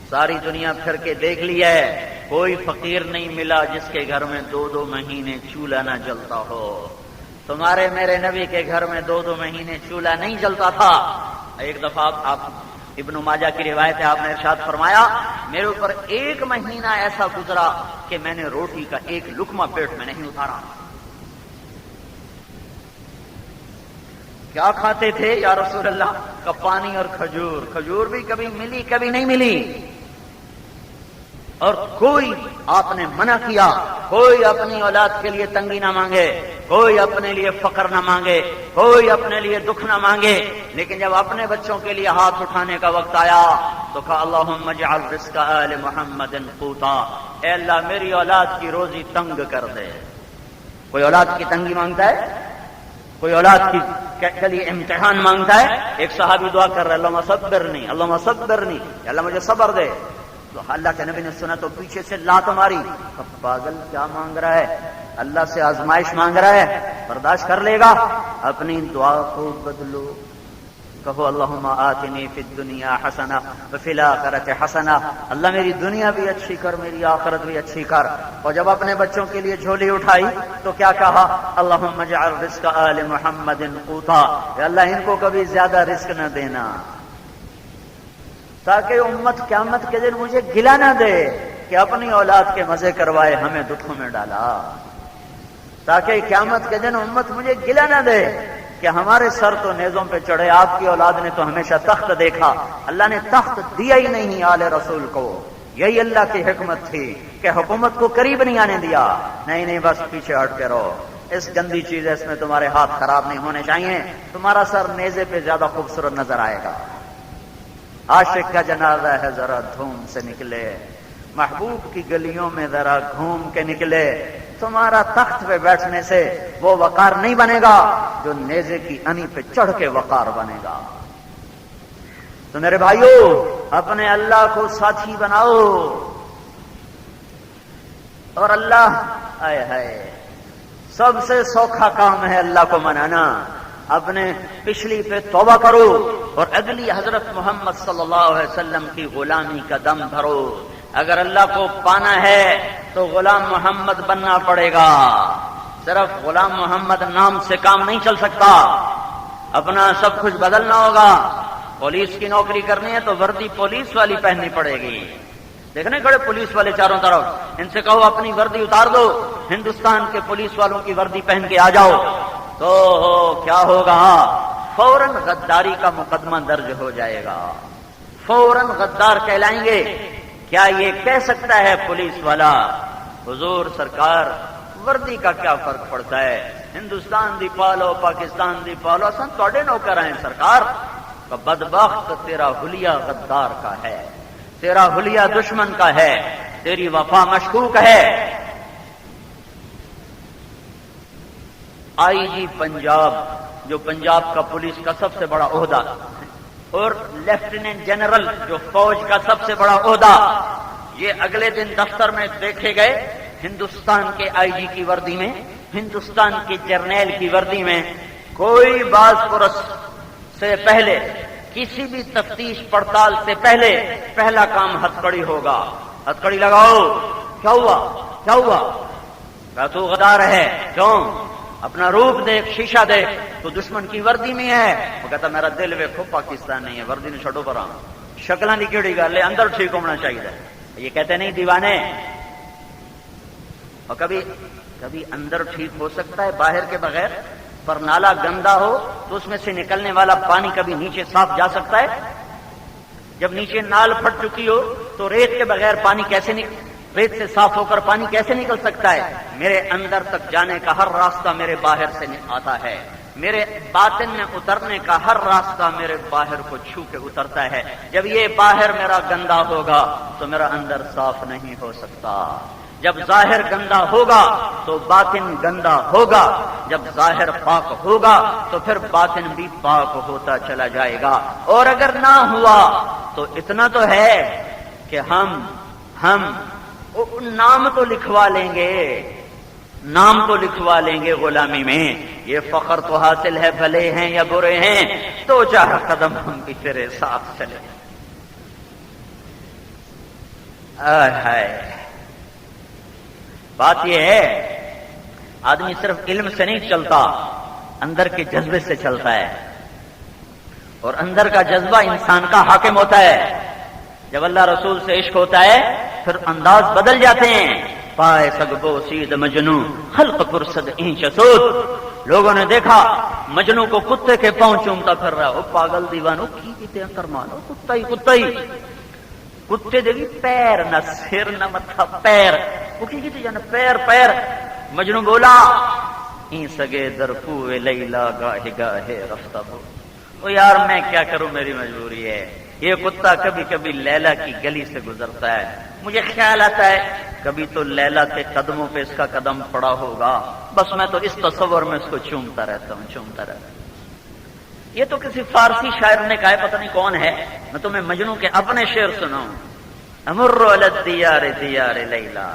ساری دنیا پھر کے دیکھ لیا ہے، کوئی فقیر نہیں ملا جس کے گھر میں 2 مہینے چولہا نہ جلتا ہو۔ تمہارے میرے نبی کے گھر میں 2 مہینے چولہا نہیں جلتا تھا۔ ایک دفعہ آپ ابن ماجہ کی روایت ہے، آپ نے ارشاد فرمایا میرے اوپر 1 مہینہ ایسا گزرا کہ میں نے روٹی کا ایک لقمہ پیٹ میں نہیں اتارا۔ کیا کھاتے تھے یا رسول اللہ؟ کا پانی اور کھجور، کھجور بھی کبھی ملی کبھی نہیں ملی، اور کوئی آپ نے منع کیا، کوئی اپنی اولاد کے لیے تنگی نہ مانگے، کوئی اپنے لیے فقر نہ مانگے، کوئی اپنے لیے دکھ نہ مانگے، لیکن جب اپنے بچوں کے لیے ہاتھ اٹھانے کا وقت آیا تو کہا اللہم اجعل رزق آل محمد قوتا، اے اللہ میری اولاد کی روزی تنگ کر دے۔ کوئی اولاد کی تنگی مانگتا ہے؟ کوئی اولاد کے لیے امتحان مانگتا ہے؟ ایک صحابی دعا کر رہا ہے اللہم صبرنی، اللہم صبرنی، اللہ مجھے صبر دے۔ تو اللہ کے نبی نے سنا تو پیچھے سے لات ماری، اب پاگل کیا مانگ رہا ہے؟ اللہ سے آزمائش مانگ رہا ہے، برداشت کر لے گا؟ اپنی دعا کو بدلو، کہو اللہم آتنی فی الدنیا حسنہ وفی الآخرۃ حسنہ، اللہ میری دنیا بھی اچھی کر، میری آخرت بھی اچھی کر۔ اور جب اپنے بچوں کے لیے جھولی اٹھائی تو کیا کہا؟ اللہم اجعل رزق آل محمد قوتا، اے اللہ ان کو کبھی زیادہ رزق نہ دینا، تاکہ امت قیامت کے دن مجھے گلا نہ دے کہ اپنی اولاد کے مزے کروائے ہمیں دکھوں میں ڈالا، تاکہ قیامت کے دن امت مجھے گلا نہ دے کہ ہمارے سر تو نیزوں پہ چڑھے، آپ کی اولاد نے تو ہمیشہ تخت دیکھا، اللہ نے تخت دیا ہی نہیں آل رسول کو۔ یہی اللہ کی حکمت تھی کہ حکومت کو قریب نہیں آنے دیا، نہیں بس پیچھے ہٹ کے رہو، اس گندی چیز ہے، اس میں تمہارے ہاتھ خراب نہیں ہونے چاہیے، تمہارا سر نیزے پہ زیادہ خوبصورت نظر آئے گا۔ عاشق کا جنازہ ہے ذرا دھوم سے نکلے، محبوب کی گلیوں میں ذرا گھوم کے نکلے، تمہارا تخت پہ بیٹھنے سے وہ وقار نہیں بنے گا جو نیزے کی انی پہ چڑھ کے وقار بنے گا۔ تو میرے بھائیو اپنے اللہ کو ساتھی بناؤ، اور اللہ آئے ہائے سب سے سوکھا کام ہے اللہ کو منانا۔ اپنے پچھلی پہ توبہ کرو اور اگلی حضرت محمد صلی اللہ علیہ وسلم کی غلامی کا دم دھرو۔ اگر اللہ کو پانا ہے تو غلام محمد بننا پڑے گا، صرف غلام محمد نام سے کام نہیں چل سکتا، اپنا سب کچھ بدلنا ہوگا۔ پولیس کی نوکری کرنی ہے تو وردی پولیس والی پہننی پڑے گی، دیکھنے کھڑے پولیس والے چاروں طرف، ان سے کہو اپنی وردی اتار دو، ہندوستان کے پولیس والوں کی وردی پہن کے آ جاؤ، تو کیا ہوگا؟ فوراً غداری کا مقدمہ درج ہو جائے گا، فوراً غدار کہلائیں گے۔ کیا یہ کہہ سکتا ہے پولیس والا حضور سرکار وردی کا کیا فرق پڑتا ہے، ہندوستان دی پالو پاکستان دی پالو، اصل تواڈے نوکر ہیں سرکار، بدبخت تیرا حلیہ غدار کا ہے، تیرا حلیہ دشمن کا ہے، تیری وفا مشکوک ہے۔ آئی جی پنجاب، جو پنجاب کا پولیس کا سب سے بڑا عہدہ، اور لیفٹیننٹ جنرل جو فوج کا سب سے بڑا عہدہ، یہ اگلے دن دفتر میں دیکھے گئے ہندوستان کے آئی جی کی وردی میں، ہندوستان کے جرنیل کی وردی میں۔ کوئی باز پرس سے پہلے، کسی بھی تفتیش پڑتال سے پہلے پہلا کام ہتھکڑی ہوگا۔ ہتھکڑی لگاؤ، کیا ہوا کیا ہوا؟ کہا تو غدار ہے، کیوں؟ اپنا روپ دیکھ، شیشہ دیکھ، تو دشمن کی وردی میں ہے۔ وہ کہتا میرا دل ویکھو پاکستان نہیں ہے، وردی نے چھوڑو پر شکلاں دی کیڑی گل ہے، اندر ٹھیک ہونا چاہیے۔ یہ کہتے نہیں دیوانے، اور کبھی اندر ٹھیک ہو سکتا ہے باہر کے بغیر، پر نالا گندا ہو تو اس میں سے نکلنے والا پانی کبھی نیچے صاف جا سکتا ہے؟ جب نیچے نال پھٹ چکی ہو تو ریت کے بغیر پانی کیسے ریت سے صاف ہو کر پانی کیسے نکل سکتا ہے؟ میرے اندر تک جانے کا ہر راستہ میرے باہر سے آتا ہے، میرے باطن میں اترنے کا ہر راستہ میرے باہر کو چھو کے اترتا ہے۔ جب یہ باہر میرا گندا ہوگا تو میرا اندر صاف نہیں ہو سکتا۔ جب ظاہر گندا ہوگا تو باطن گندا ہوگا، جب ظاہر پاک ہوگا تو پھر باطن بھی پاک ہوتا چلا جائے گا۔ اور اگر نہ ہوا تو اتنا تو ہے کہ ہم نام تو لکھوا لیں گے، نام تو لکھوا لیں گے غلامی میں۔ یہ فخر تو حاصل ہے، بھلے ہیں یا برے ہیں، تو 4 قدم ہم بھی تیرے ساتھ چلے۔ ہائے، بات یہ ہے آدمی صرف علم سے نہیں چلتا، اندر کے جذبے سے چلتا ہے، اور اندر کا جذبہ انسان کا حاکم ہوتا ہے۔ جب اللہ رسول سے عشق ہوتا ہے پھر انداز بدل جاتے ہیں۔ پائے سگبو سید مجنو خلق پرسد اینچ سود، لوگوں نے دیکھا مجنو کو کتے کے پاؤں چومتا پھر رہا۔ او پاگل دیوانو کی کیتے ہیں کرمانو، کتا ہی کتے دے بھی پیر نہ سر نہ متھا، پیر وہ کی کیتے جانا، پیر۔ مجنو بولا این سگے در پوے لیلا گاہے گاہے رفتہ ہو۔ او یار میں کیا کروں، میری مجبوری ہے۔ یہ کتا کبھی کبھی لیلا کی گلی سے گزرتا ہے، مجھے خیال آتا ہے کبھی تو لیلا کے قدموں پہ اس کا قدم پڑا ہوگا، بس میں تو اس تصور میں اس کو چومتا رہتا ہوں۔ یہ تو کسی فارسی شاعر نے کہا ہے، پتہ نہیں کون ہے، میں تمہیں مجنو کے اپنے شعر سناؤں۔ امر علی الدیار دیار لیلا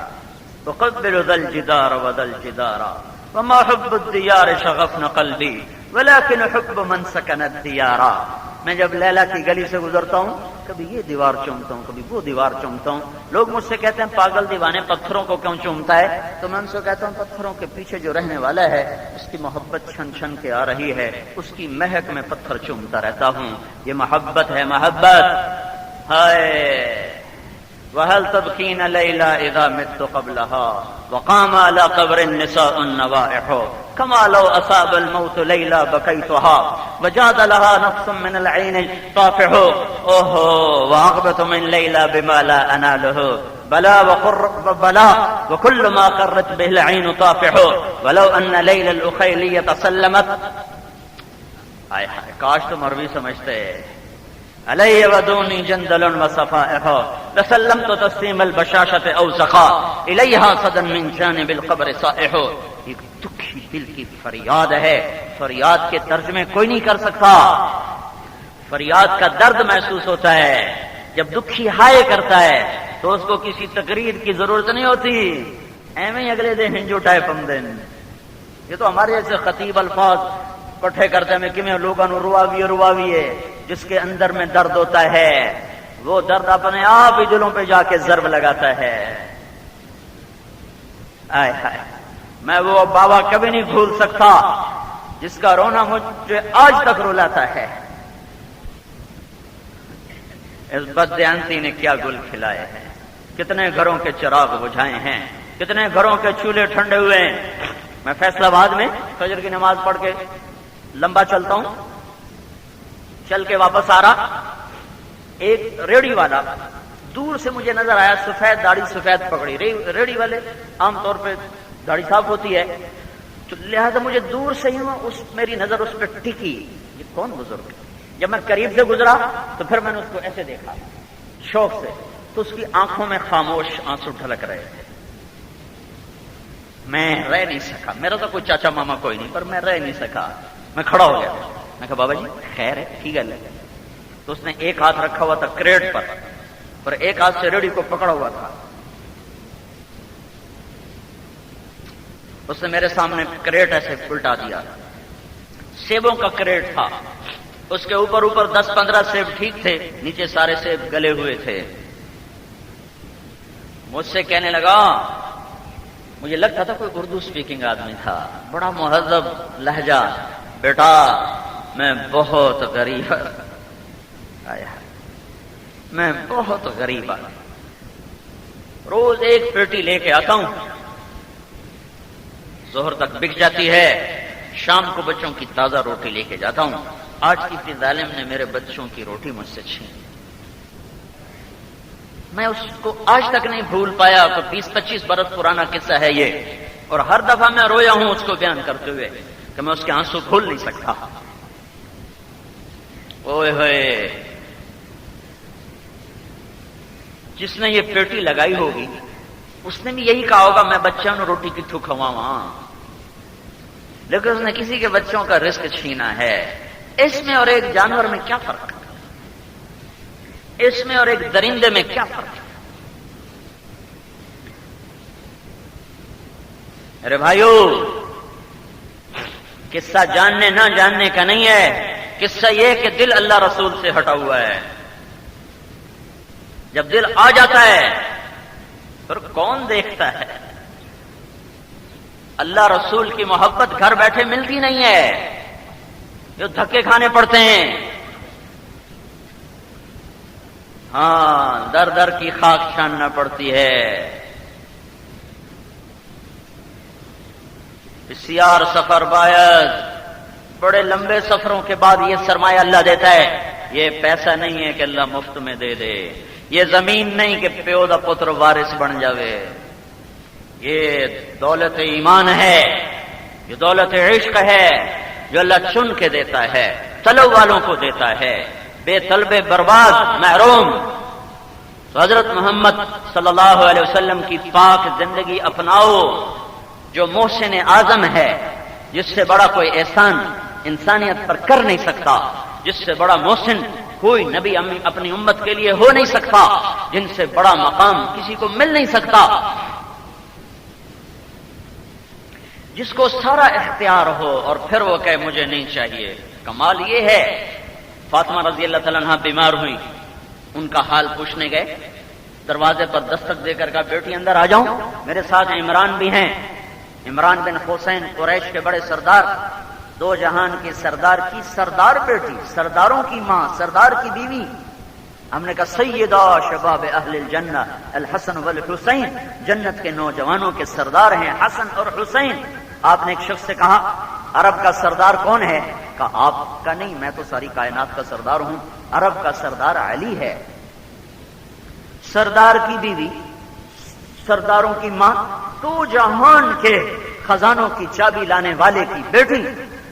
اقبل ذا الجدار وذا الجدار وما حب الدیار شغفن قلبی ولكن حب من سکن الدیار۔ میں جب لیلا کی گلی سے گزرتا ہوں کبھی یہ دیوار چومتا ہوں، کبھی وہ دیوار چومتا ہوں۔ لوگ مجھ سے کہتے ہیں پاگل دیوانے پتھروں کو کیوں چومتا ہے؟ تو میں ان سے کہتا ہوں پتھروں کے پیچھے جو رہنے والا ہے اس کی محبت چھن چھن کے آ رہی ہے، اس کی مہک میں پتھر چومتا رہتا ہوں۔ یہ محبت ہے، محبت۔ ہائے وَهَلْ تَبْكِينَ لَيْلَا إِذَا مِتُّ قَبْلَهَا وَقَامَ عَلَى قَبْرِ النِّسَاءُ النَّوَائِحُ كَمَا لَوْ أَصَابَ الْمَوْتُ لَيْلَا بَكَيْتُهَا وَجَادَ لَهَا نَفْسٌ مِّنَ الْعَيْنِ طَافِحُ وَأَغْبَتُ مِنْ لَيْلَا بِمَا لَا أَنَالُهُ بلا وكل ما قرت به العين طافح ولو ان ليل الاخيليه سلمت۔ کاش تم عربی سمجھتے۔ علی ودونی جندل وصفائح لسلمت تسلیم البشاشة او سخا الیہا صدا من جانب القبر صائح۔ ایک دکھی دل کی فریاد ہے، فریاد کے ترجمے کوئی نہیں کر سکتا۔ فریاد کا درد محسوس ہوتا ہے جب دکھی ہائے کرتا ہے تو اس کو کسی تقریر کی ضرورت نہیں ہوتی، ایویں اگلے دن ہنجو ٹائپ ہم دن۔ یہ تو ہمارے ایسے خطیب الفاظ کٹھے کرتے ہیں کہ میں لوگوں نے رواوی ہے، جس کے اندر میں درد ہوتا ہے وہ درد اپنے آپ ہی دلوں پہ جا کے ضرب لگاتا ہے۔ آئے ہائے، میں وہ بابا کبھی نہیں بھول سکتا جس کا رونا مجھے آج تک رلاتا ہے۔ اس بددیانتی نے کیا گل کھلائے ہیں، کتنے گھروں کے چراغ بجھائے ہیں، کتنے گھروں کے چولہے ٹھنڈے ہوئے ہیں۔ میں فیصل آباد میں فجر کی نماز پڑھ کے لمبا چلتا ہوں، چل کے واپس آ رہا، ایک ریڑھی والا دور سے مجھے نظر آیا، سفید داڑھی سفید پکڑی، ریڑھی والے عام طور پہ داڑھی صاف ہوتی ہے، تو لہذا مجھے دور سے ہی میری نظر اس پہ ٹکی، یہ کون بزرگ ہے؟ جب میں قریب سے گزرا تو پھر میں نے اس کو ایسے دیکھا شوق سے، تو اس کی آنکھوں میں خاموش آنسو ڈھلک رہے تھے. میں رہ نہیں سکا، میرا تو کوئی چاچا ماما کوئی نہیں، پر میں رہ نہیں سکا. میں کھڑا ہو گیا. میں کہا بابا جی خیر ہے، ٹھیک ہے. تو اس نے ایک ہاتھ رکھا ہوا تھا کریٹ پر اور ایک ہاتھ سے ریڑھی کو پکڑا ہوا تھا. اس نے میرے سامنے کریٹ ایسے الٹا دیا. سیبوں کا کریٹ تھا، اس کے اوپر 10-15 سیب ٹھیک تھے، نیچے سارے سیب گلے ہوئے تھے. مجھ سے کہنے لگا، مجھے لگتا تھا کوئی اردو سپیکنگ آدمی تھا، بڑا مہذب لہجہ، بیٹا میں بہت غریب، میں بہت غریب آدمی، روز ایک پیٹی لے کے آتا ہوں، ظہر تک بک جاتی ہے، شام کو بچوں کی تازہ روٹی لے کے جاتا ہوں. آج کسی ظالم نے میرے بچوں کی روٹی مجھ سے چھین. میں اس کو آج تک نہیں بھول پایا. تو 20-25 برس پرانا قصہ ہے یہ، اور ہر دفعہ میں رویا ہوں اس کو بیان کرتے ہوئے کہ میں اس کے آنسو بھول نہیں سکتا. اوئے ہوئے، جس نے یہ پیٹی لگائی ہوگی اس نے بھی یہی کہا ہوگا میں بچوں نے روٹی کتوں کھواواں، لیکن اس نے کسی کے بچوں کا رزق چھینا ہے. اس میں اور ایک جانور میں کیا فرق ہے؟ اس میں اور ایک درندے میں کیا فرق ہے؟ ارے بھائیو، قصہ جاننے نہ جاننے کا نہیں ہے، قصہ یہ کہ دل اللہ رسول سے ہٹا ہوا ہے. جب دل آ جاتا ہے پھر کون دیکھتا ہے؟ اللہ رسول کی محبت گھر بیٹھے ملتی نہیں ہے، جو دھکے کھانے پڑتے ہیں. ہاں، در در کی خاک چھاننا پڑتی ہے. بسیار سفر باید، بڑے لمبے سفروں کے بعد یہ سرمایہ اللہ دیتا ہے. یہ پیسہ نہیں ہے کہ اللہ مفت میں دے دے، یہ زمین نہیں کہ پیو دا پتر وارث بن جاوے. یہ دولت ایمان ہے، یہ دولت عشق ہے جو اللہ چن کے دیتا ہے، طلب والوں کو دیتا ہے، بے طلب برباد محروم. تو حضرت محمد صلی اللہ علیہ وسلم کی پاک زندگی اپناؤ، جو محسن اعظم ہے، جس سے بڑا کوئی احسان انسانیت پر کر نہیں سکتا، جس سے بڑا محسن کوئی نبی اپنی امت کے لیے ہو نہیں سکتا، جن سے بڑا مقام کسی کو مل نہیں سکتا، جس کو سارا اختیار ہو اور پھر وہ کہے مجھے نہیں چاہیے. کمال یہ ہے، فاطمہ رضی اللہ تعالیٰ عنہ بیمار ہوئی، ان کا حال پوچھنے گئے، دروازے پر دستک دے کر کہا بیٹی اندر آ جاؤں. میرے ساتھ عمران بھی ہیں، عمران بن حسین، قریش کے بڑے سردار، دو جہان کے سردار کی سردار بیٹی، سرداروں کی ماں، سردار کی بیوی. ہم نے کہا سیدہ شباب اہل الجنہ الحسن والحسین، جنت کے نوجوانوں کے سردار ہیں حسن اور حسین. آپ نے ایک شخص سے کہا عرب کا سردار کون ہے؟ کہا آپ کا نہیں، میں تو ساری کائنات کا سردار ہوں. عرب کا سردار علی ہے. سردار کی بیوی، سرداروں کی ماں، تو جہان کے خزانوں کی چابی لانے والے کی بیٹی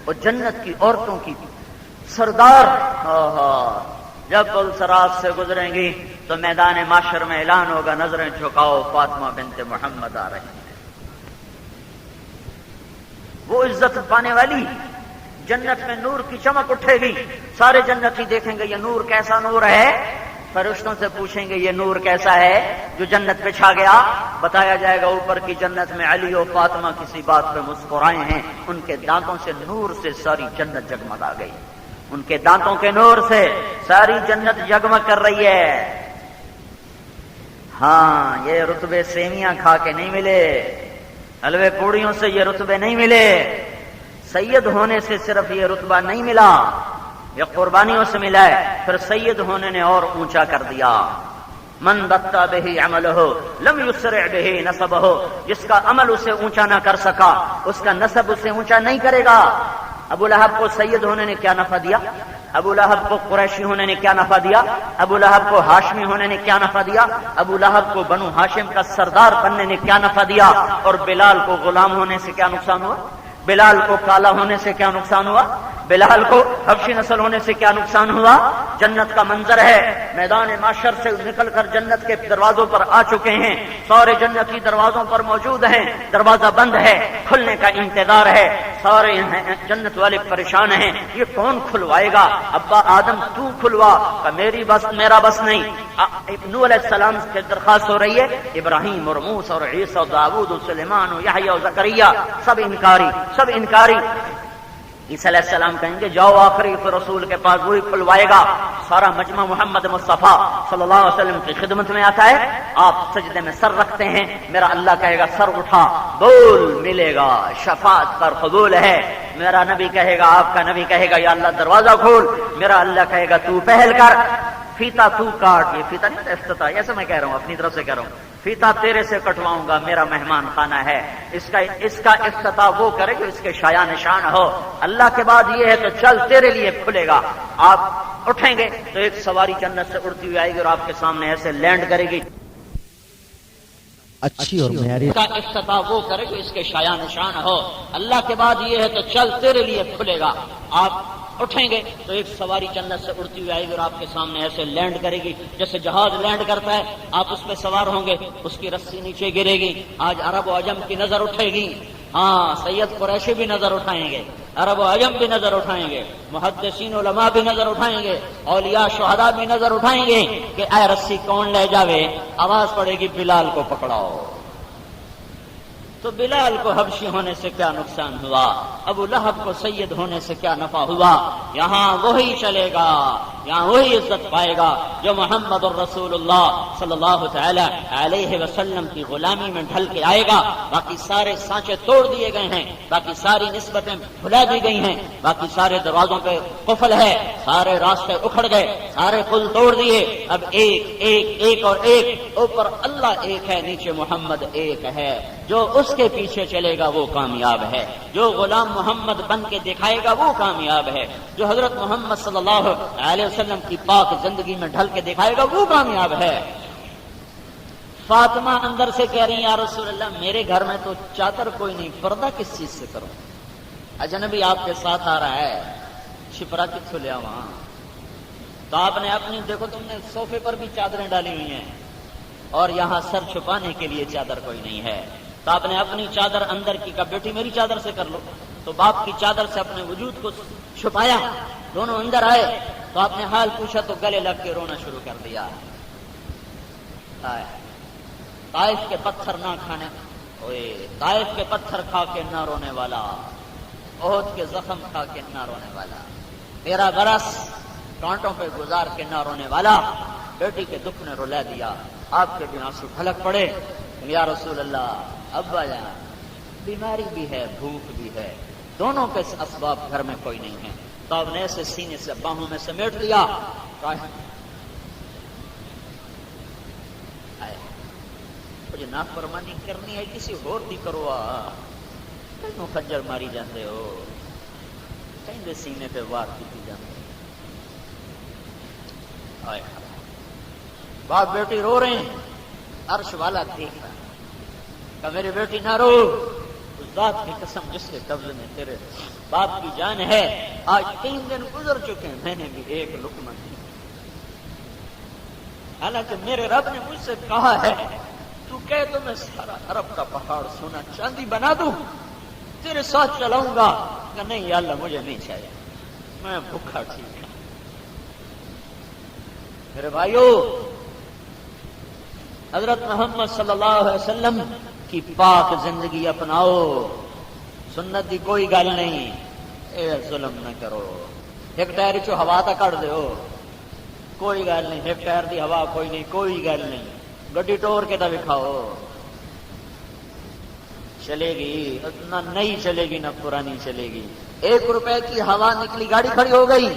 اور جنت کی عورتوں کی سردار. جب پلسرات سے گزریں گی تو میدان معاشر میں اعلان ہوگا نظریں جھکاؤ فاطمہ بنت محمد آ رہی ہیں. وہ عزت پانے والی، جنت میں نور کی چمک اٹھے گی، سارے جنتی دیکھیں گے یہ نور کیسا نور ہے. فرشتوں سے پوچھیں گے یہ نور کیسا ہے جو جنت پہ چھا گیا. بتایا جائے گا اوپر کی جنت میں علی و فاطمہ کسی بات پہ مسکرائے ہیں، ان کے دانتوں سے نور سے ساری جنت جگمگا گئی، ان کے دانتوں کے نور سے ساری جنت جگمگ کر رہی ہے. ہاں، یہ رتبے سیویاں کھا کے نہیں ملے، حلوے پوڑیوں سے یہ رتبے نہیں ملے، سید ہونے سے صرف یہ رتبہ نہیں ملا، یہ قربانیوں سے ملا ہے. پھر سید ہونے نے اور اونچا کر دیا. من بطا بہ عملہ لم یسرع بہ نسبہ، جس کا عمل اسے اونچا نہ کر سکا اس کا نسب اسے اونچا نہیں کرے گا. ابو لہب کو سید ہونے نے کیا نفع دیا؟ ابو لہب کو قریشی ہونے نے کیا نفع دیا؟ ابو لہب کو ہاشمی ہونے نے کیا نفع دیا؟ ابو لہب کو بنو ہاشم کا سردار بننے نے کیا نفع دیا؟ اور بلال کو غلام ہونے سے کیا نقصان ہوا؟ بلال کو کالا ہونے سے کیا نقصان ہوا؟ بلال کو حبشی نسل ہونے سے کیا نقصان ہوا؟ جنت کا منظر ہے، میدان معشر سے نکل کر جنت کے دروازوں پر آ چکے ہیں، سارے جنتی دروازوں پر موجود ہیں، دروازہ بند ہے، کھلنے کا انتظار ہے، سارے جنت والے پریشان ہیں، یہ کون کھلوائے گا؟ ابا آدم تو کھلوا، کہ میری بس میرا بس نہیں۔ نوح علیہ السلام سے درخواست ہو رہی ہے، ابراہیم اور موسیٰ اور عیسیٰ اور داؤد اور سلیمان اور یحییٰ اور زکریا سب انکاری۔ عیسیٰ علیہ السلام کہیں گے جاؤ آخری رسول کے پاس، وہی کھلوائے گا۔ سارا مجمع محمد مصطفیٰ صلی اللہ علیہ وسلم کی خدمت میں آتا ہے، آپ سجدے میں سر رکھتے ہیں، میرا اللہ کہے گا سر اٹھا، بول، ملے گا، شفاعت پر قبول ہے۔ میرا نبی کہے گا، آپ کا نبی کہے گا یا اللہ دروازہ کھول، میرا اللہ کہے گا تو پہل کر، فیتا تو کاٹ۔ یہ فیتا نہیں افتتاح، ایسا میں کہہ رہا ہوں، اپنی طرف سے کہہ رہا ہوں، فیتا تیرے سے کٹواؤں گا، میرا مہمان خانہ ہے۔ اس کا افتتاح وہ کرے جو اس کے شایان نشان ہو۔ اللہ کے بعد یہ ہے تو چل تیرے لیے کھلے گا۔ آپ اٹھیں گے تو ایک سواری جنت سے اڑتی ہوئی آئے گی اور آپ کے سامنے ایسے لینڈ کرے گی، اچھی اور معیاری کا افتتاح وہ کرے جو اس کے شایان نشان ہو۔ اللہ کے بعد یہ ہے تو چل تیرے لیے کھلے گا۔ آپ اٹھیں گے تو ایک سواری جنت سے اڑتی ہوئی آئے گی اور آپ کے سامنے ایسے لینڈ کرے گی جیسے جہاز لینڈ کرتا ہے، آپ اس پہ سوار ہوں گے، اس کی رسی نیچے گرے گی۔ آج عرب و عجم کی نظر اٹھے گی، ہاں سید قریشی بھی نظر اٹھائیں گے، عرب و عجم بھی نظر اٹھائیں گے، محدثین علماء بھی نظر اٹھائیں گے، اولیاء شہداء بھی نظر اٹھائیں گے کہ اے رسی کون لے جاوے؟ آواز پڑے گی بلال کو پکڑاؤ۔ تو بلال کو حبشی ہونے سے کیا نقصان ہوا؟ ابو لہب کو سید ہونے سے کیا نفع ہوا؟ یہاں وہی چلے گا، یہاں وہی عزت پائے گا جو محمد الرسول اللہ صلی اللہ تعالی علیہ وسلم کی غلامی میں ڈھل کے آئے گا۔ باقی سارے سانچے توڑ دیے گئے ہیں، باقی ساری نسبتیں بھلا دی گئی ہیں، باقی سارے دروازوں پہ قفل ہے، سارے راستے اکھڑ گئے، سارے پل توڑ دیے۔ اب ایک اور ایک، اوپر اللہ ایک ہے، نیچے محمد ایک ہے۔ جو اس کے پیچھے چلے گا وہ کامیاب ہے، جو غلام محمد بن کے دکھائے گا وہ کامیاب ہے، جو حضرت محمد صلی اللہ علیہ وسلم کی پاک زندگی میں ڈھل کے دکھائے گا وہ کامیاب ہے۔ فاطمہ اندر سے کہہ رہی ہیں یا رسول اللہ میرے گھر میں تو چادر کوئی نہیں، پردہ کس چیز سے کروں؟ اجنبی آپ کے ساتھ آ رہا ہے، شپرا کتوں لیا وہاں؟ تو آپ نے اپنی، دیکھو تم نے صوفے پر بھی چادریں ڈالی ہوئی ہیں اور یہاں سر چھپانے کے لیے چادر کوئی نہیں ہے، تو آپ نے اپنی چادر اندر کی، کہا بیٹی میری چادر سے کر لو، تو باپ کی چادر سے اپنے وجود کو چھپایا، دونوں اندر آئے تو آپ نے حال پوچھا تو گلے لگ کے رونا شروع کر دیا۔ طائف کے پتھر نہ کھانے، طائف کے پتھر کھا کے نہ رونے والا، احد کے زخم کھا کے نہ رونے والا، 13 برس کانٹوں پہ گزار کے نہ رونے والا، بیٹی کے دکھ نے رلا دیا۔ آپ کے بھی آنسو ڈھلک پڑے، یا رسول اللہ ابا جان بیماری بھی ہے، بھوک بھی ہے، دونوں کے اسباب گھر میں کوئی نہیں ہے، تو آپ نے ایسے سینے سے باہوں میں سمیٹ لیا۔ مجھے نافرمانی کرنی ہے کسی اور دی کرو، کہیں خنجر ماری جاتے ہو، کہیں دے سینے پہ وار کی جاتے، باپ بیٹی رو رہے ہیں، عرش والا دیکھ رہا ہے کہ میری بیٹی نہ رو، اس ذات کی قسم جس کے قبضے میں تیرے باپ کی جان ہے، آج 3 دن گزر چکے ہیں، میں نے بھی ایک لقمہ نہیں، حالانکہ میرے رب نے مجھ سے کہا ہے تو کہہ تو میں سارا عرب کا پہاڑ سونا چاندی بنا دوں، تیرے ساتھ چلاؤں گا، کہ نہیں یا اللہ مجھے نہیں چاہیے، میں بھوکا ٹھیک ہے۔ میرے بھائیو، حضرت محمد صلی اللہ علیہ وسلم کی پاک زندگی اپناؤ، سنت دی کوئی گل نہیں، اے ظلم نہ کرو، ایک ٹائر چو ہوا تا کٹ دیو، کوئی گل نہیں، ایک ٹائر دی ہوا کوئی نہیں، کوئی گل نہیں، گڈی ٹور کے تا دکھاؤ، چلے گی نہ نئی چلے گی نہ پرانی چلے گی۔ 1 روپے کی ہوا نکلی، گاڑی کھڑی ہو گئی،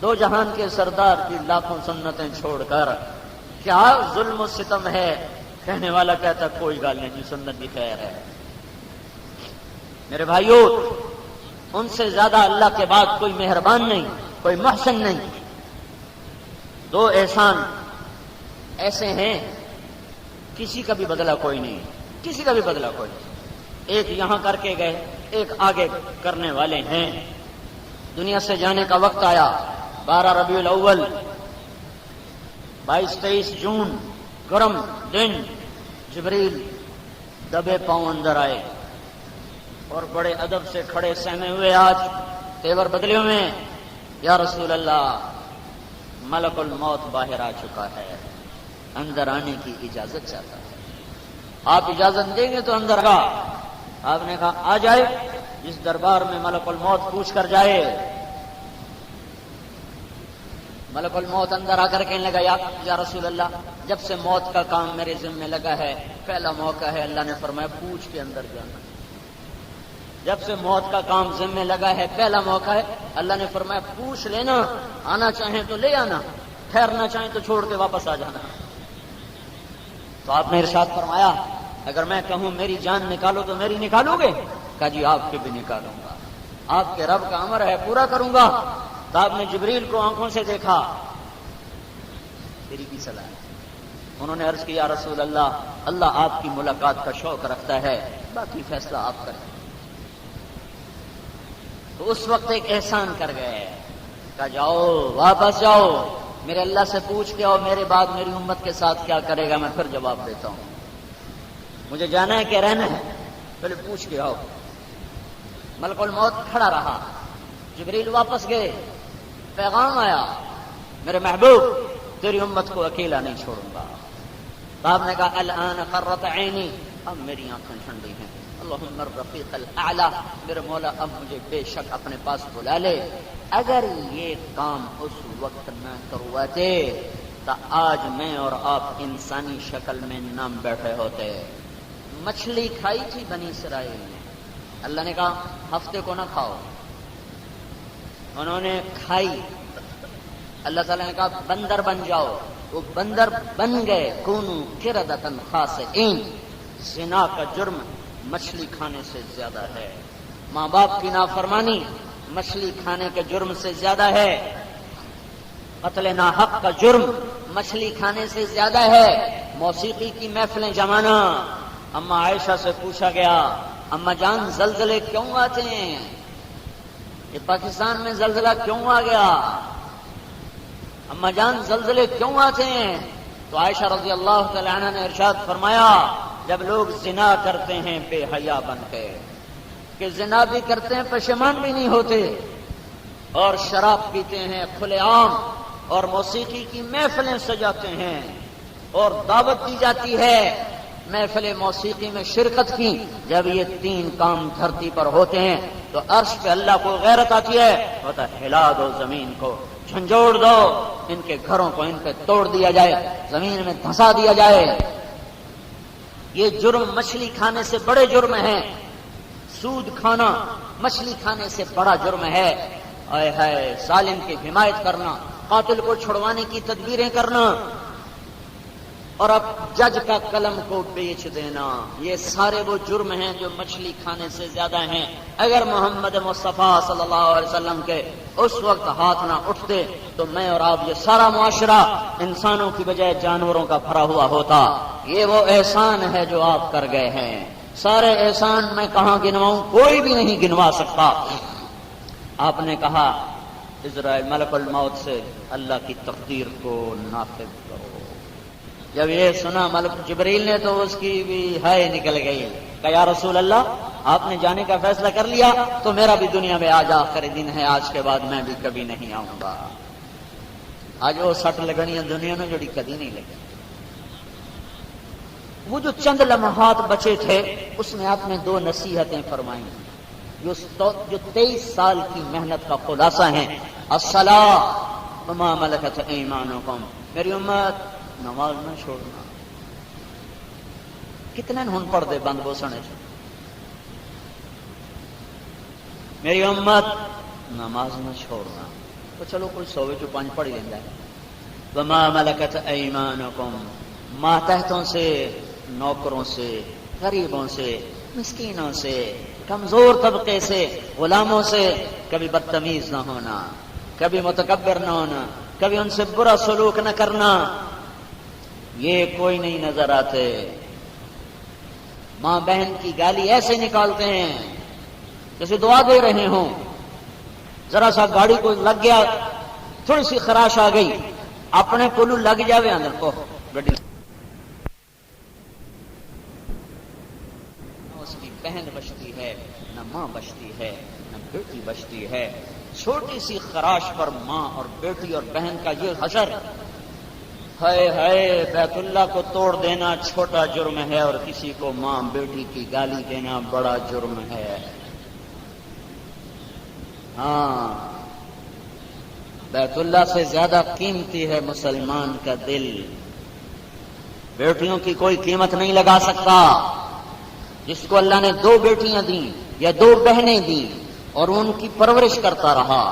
2 جہان کے سردار کی لاکھوں سنتیں چھوڑ کر، کیا ظلم و ستم ہے؟ کہنے والا کہتا کوئی گل نہیں جی، سنت بھی خیر ہے۔ میرے بھائیو، ان سے زیادہ اللہ کے بعد کوئی مہربان نہیں، کوئی محسن نہیں۔ 2 احسان ایسے ہیں کسی کا بھی بدلہ کوئی نہیں، کسی کا بھی بدلہ کوئی نہیں، ایک یہاں کر کے گئے، ایک آگے کرنے والے ہیں۔ دنیا سے جانے کا وقت آیا، 12 ربیع الاول، 22-23 جون، گرم دن، جبریل دبے پاؤں اندر آئے اور بڑے ادب سے کھڑے سہمے ہوئے، آج تیور بدلے ہوئے، یا رسول اللہ ملک الموت باہر آ چکا ہے، اندر آنے کی اجازت چاہتا ہے، آپ اجازت دیں گے تو اندر آ۔ آپ نے کہا آ جائے، جس دربار میں ملک الموت پوچھ کر جائے۔ ملک الموت اندر آ کر کہنے لگا یا رسول اللہ، جب سے موت کا کام میرے ذمہ لگا ہے، پہلا موقع ہے، اللہ نے فرمایا پوچھ کے اندر جانا۔ جب سے موت کا کام ذمہ لگا ہے، پہلا موقع ہے، اللہ نے فرمایا پوچھ لینا، آنا چاہیں تو لے آنا، ٹھہرنا چاہیں تو چھوڑ کے واپس آ جانا۔ تو آپ نے ارشاد فرمایا اگر میں کہوں میری جان نکالو تو میری نکالو گے؟ کہا جی آپ کے بھی نکالوں گا، آپ کے رب کا امر ہے پورا کروں گا۔ تو آپ نے جبریل کو آنکھوں سے دیکھا، تیری کی صلاح ہے؟ انہوں نے عرض کیا رسول اللہ، اللہ آپ کی ملاقات کا شوق رکھتا ہے، باقی فیصلہ آپ کریں۔ تو اس وقت ایک احسان کر گئے، کہا جاؤ واپس جاؤ، میرے اللہ سے پوچھ کے آؤ میرے بعد میری امت کے ساتھ کیا کرے گا، میں پھر جواب دیتا ہوں، مجھے جانا ہے کہ رہنا ہے، پہلے پوچھ کے آؤ۔ ملک الموت کھڑا رہا، جبریل واپس گئے، پیغام آیا میرے محبوب تیری امت کو اکیلا نہیں چھوڑوں گا۔ آپ نے کہا الان قرۃ عینی، اب میری آنکھیں ٹھنڈی ہیں، اللہم الرفیق الاعلی، میرے مولا اب مجھے بے شک اپنے پاس بلا لے۔ اگر یہ کام اس وقت نہ کرواتے تو آج میں اور آپ انسانی شکل میں نہ بیٹھے ہوتے۔ مچھلی کھائی تھی بنی اسرائیل نے، اللہ نے کہا ہفتے کو نہ کھاؤ، انہوں نے کھائی، اللہ تعالیٰ نے کہا بندر بن جاؤ، وہ بندر بن گئے، کونوا قردۃ خاسئین۔ زنا کا جرم مچھلی کھانے سے زیادہ ہے، ماں باپ کی نافرمانی مچھلی کھانے کے جرم سے زیادہ ہے، قتل ناحق کا جرم مچھلی کھانے سے زیادہ ہے، موسیقی کی محفلیں جمانا۔ اما عائشہ سے پوچھا گیا اما جان زلزلے کیوں آتے ہیں، یہ پاکستان میں زلزلہ کیوں آ گیا، اما جان زلزلے کیوں آتے ہیں؟ تو عائشہ رضی اللہ تعالی عنہ نے ارشاد فرمایا جب لوگ زنا کرتے ہیں بے حیا بن کے، کہ زنا بھی کرتے ہیں پشیمان بھی نہیں ہوتے، اور شراب پیتے ہیں کھلے عام، اور موسیقی کی محفلیں سجاتے ہیں، اور دعوت دی جاتی ہے محفل موسیقی میں شرکت کی۔ جب یہ تین کام دھرتی پر ہوتے ہیں تو عرش پہ اللہ کو غیرت آتی ہے، ہوتا ہے ہلا دو زمین کو، جھنجھوڑ دو ان کے گھروں کو، ان پہ توڑ دیا جائے، زمین میں دھسا دیا جائے۔ یہ جرم مچھلی کھانے سے بڑے جرم ہیں، سود کھانا مچھلی کھانے سے بڑا جرم ہے۔ اے ہے ظالم کی حمایت کرنا، قاتل کو چھڑوانے کی تدبیریں کرنا، اور اب جج کا قلم کو بیچ دینا، یہ سارے وہ جرم ہیں جو مچھلی کھانے سے زیادہ ہیں۔ اگر محمد مصطفیٰ صلی اللہ علیہ وسلم کے اس وقت ہاتھ نہ اٹھتے تو میں اور آپ یہ سارا معاشرہ انسانوں کی بجائے جانوروں کا بھرا ہوا ہوتا۔ یہ وہ احسان ہے جو آپ کر گئے ہیں، سارے احسان میں کہاں گنواؤں، کوئی بھی نہیں گنوا سکتا۔ آپ نے کہا اسرائیل ملک الموت سے اللہ کی تقدیر کو نافذ کرو۔ جب یہ سنا ملک جبریل نے تو اس کی بھی ہائے نکل گئی، کہ یا رسول اللہ آپ نے جانے کا فیصلہ کر لیا تو میرا بھی دنیا میں آج آخری دن ہے، آج کے بعد میں بھی کبھی نہیں آؤں گا۔ آج وہ سٹ لگنیاں دنیا میں جڑی کبھی نہیں لگی۔ وہ جو چند لمحات بچے تھے اس میں آپ نے دو نصیحتیں فرمائیں جو 23 سال کی محنت کا خلاصہ ہیں۔ الصلاۃ وما ملکت ایمانکم، میری امت نماز نہ چھوڑنا۔ کتنے ہن پڑھ دے بند بوسنے سے، میری امت نماز نہ چھوڑنا، تو چلو کوئی 100 پڑھ ہی لینا ہے۔ وما ملکت ایمانکم، ماتحتوں سے، نوکروں سے، غریبوں سے، مسکینوں سے، کمزور طبقے سے، غلاموں سے کبھی بدتمیز نہ ہونا، کبھی متکبر نہ ہونا، کبھی ان سے برا سلوک نہ کرنا، یہ کوئی نہیں نظر آتے۔ ماں بہن کی گالی ایسے نکالتے ہیں جیسے دعا دے رہے ہوں، ذرا سا گاڑی کو لگ گیا، تھوڑی سی خراش آ گئی، اپنے کولو لگ جاوے اندر کو گڈی، اس کی بہن بچتی ہے، نہ ماں بچتی ہے، نہ بیٹی بچتی ہے۔ چھوٹی سی خراش پر ماں اور بیٹی اور بہن کا یہ حشر، ہائے ہائے، بیت اللہ کو توڑ دینا چھوٹا جرم ہے اور کسی کو ماں بیٹی کی گالی دینا بڑا جرم ہے۔ ہاں، بیت اللہ سے زیادہ قیمتی ہے مسلمان کا دل۔ بیٹیوں کی کوئی قیمت نہیں لگا سکتا۔ جس کو اللہ نے 2 بیٹیاں دیں یا 2 بہنیں دیں اور ان کی پرورش کرتا رہا،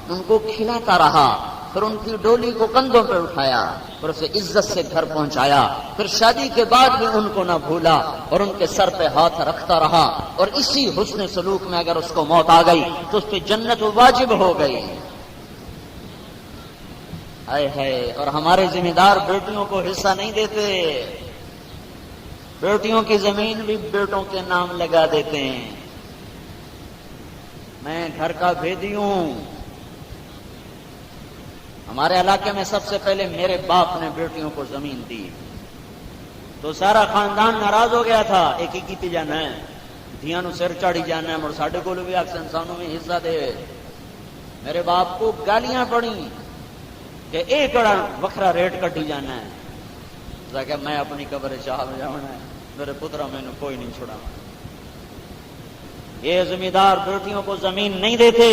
ان کو کھلاتا رہا، پھر ان کی ڈولی کو کندھوں پہ اٹھایا، پھر اسے عزت سے گھر پہنچایا، پھر شادی کے بعد بھی ان کو نہ بھولا اور ان کے سر پہ ہاتھ رکھتا رہا، اور اسی حسن سلوک میں اگر اس کو موت آ گئی تو اس پہ جنت واجب ہو گئی۔ ہائے ہائے، اور ہمارے ذمہ دار بیٹیوں کو حصہ نہیں دیتے، بیٹیوں کی زمین بھی بیٹوں کے نام لگا دیتے ہیں۔ میں گھر کا بھیدی ہوں، ہمارے علاقے میں سب سے پہلے میرے باپ نے بیٹیوں کو زمین دی تو سارا خاندان ناراض ہو گیا تھا، ایک ہی کیتی جانا ہے، دھیاں نو سر چاڑی جانا ہے، مڑ ساڈے کول بھی اکثر انسانوں میں حصہ دے۔ میرے باپ کو گالیاں پڑی کہ ایک بڑا وکھرا ریٹ کٹی جانا ہے، کہ میں اپنی قبر شاہ میں جانا ہے، میرے پترا میں نے کوئی نہیں چھوڑا۔ یہ ذمہ دار بیٹیوں کو زمین نہیں دیتے،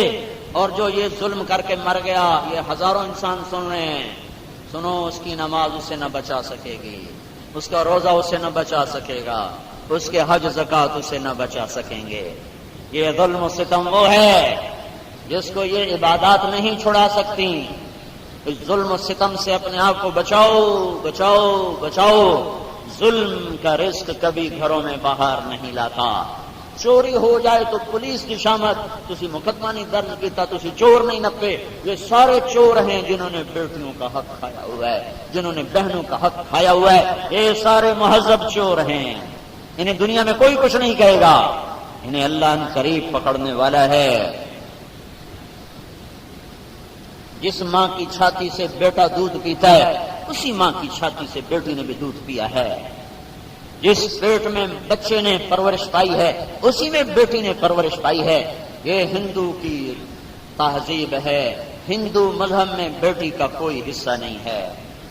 اور جو یہ ظلم کر کے مر گیا، یہ ہزاروں انسان سن رہے ہیں، سنو، اس کی نماز اسے نہ بچا سکے گی، اس کا روزہ اسے نہ بچا سکے گا، اس کے حج زکات اسے نہ بچا سکیں گے۔ یہ ظلم و ستم وہ ہے جس کو یہ عبادات نہیں چھڑا سکتی۔ اس ظلم و ستم سے اپنے آپ کو بچاؤ بچاؤ بچاؤ۔ ظلم کا رزق کبھی گھروں میں باہر نہیں لاتا۔ چوری ہو جائے تو پولیس کی شامت، تسی مقدمہ نہیں درج کیتا، تسی چور نہیں نپے۔ یہ سارے چور ہیں جنہوں نے بیٹیوں کا حق کھایا ہوا ہے، جنہوں نے بہنوں کا حق کھایا ہوا ہے۔ یہ سارے مہذب چور ہیں، انہیں دنیا میں کوئی کچھ نہیں کہے گا، انہیں اللہ ان قریب پکڑنے والا ہے۔ جس ماں کی چھاتی سے بیٹا دودھ پیتا ہے، اسی ماں کی چھاتی سے بیٹی نے بھی دودھ پیا ہے۔ جس پیٹ میں بچے نے پرورش پائی ہے، اسی میں بیٹی نے پرورش پائی ہے۔ یہ ہندو کی تہذیب ہے، ہندو مذہب میں بیٹی کا کوئی حصہ نہیں ہے۔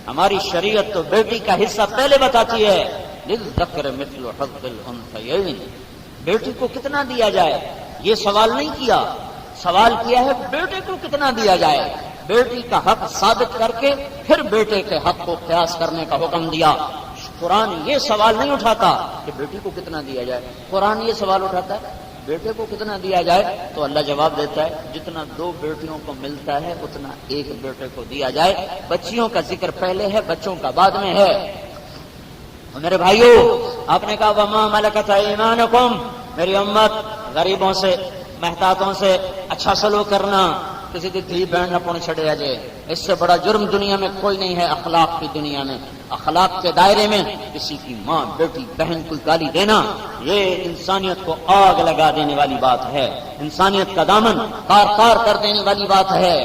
ہماری شریعت تو بیٹی کا حصہ پہلے بتاتی ہے، للذکر مثل حظ الانثیین۔ بیٹی کو کتنا دیا جائے یہ سوال نہیں کیا، سوال کیا ہے بیٹے کو کتنا دیا جائے۔ بیٹی کا حق ثابت کر کے پھر بیٹے کے حق کو قیاس کرنے کا حکم دیا۔ قرآن یہ سوال نہیں اٹھاتا کہ بیٹی کو کتنا دیا جائے، قرآن یہ سوال اٹھاتا ہے بیٹے کو کتنا دیا جائے، تو اللہ جواب دیتا ہے جتنا 2 بیٹیوں کو ملتا ہے اتنا 1 بیٹے کو دیا جائے۔ بچیوں کا ذکر پہلے ہے، بچوں کا بعد میں ہے۔ میرے بھائیوں، آپ نے کہا وما ملکت ایمانکم، میری امت غریبوں سے، محتاطوں سے اچھا سلوک کرنا، کسی کی دھی بہن نہ پونے چھڑے جائے، اس سے بڑا جرم دنیا میں کوئی نہیں ہے۔ اخلاق کی دنیا میں، اخلاق کے دائرے میں کسی کی ماں، بیٹی، بہن کو گالی دینا، یہ انسانیت کو آگ لگا دینے والی بات ہے، انسانیت کا دامن تار تار کر دینے والی بات ہے۔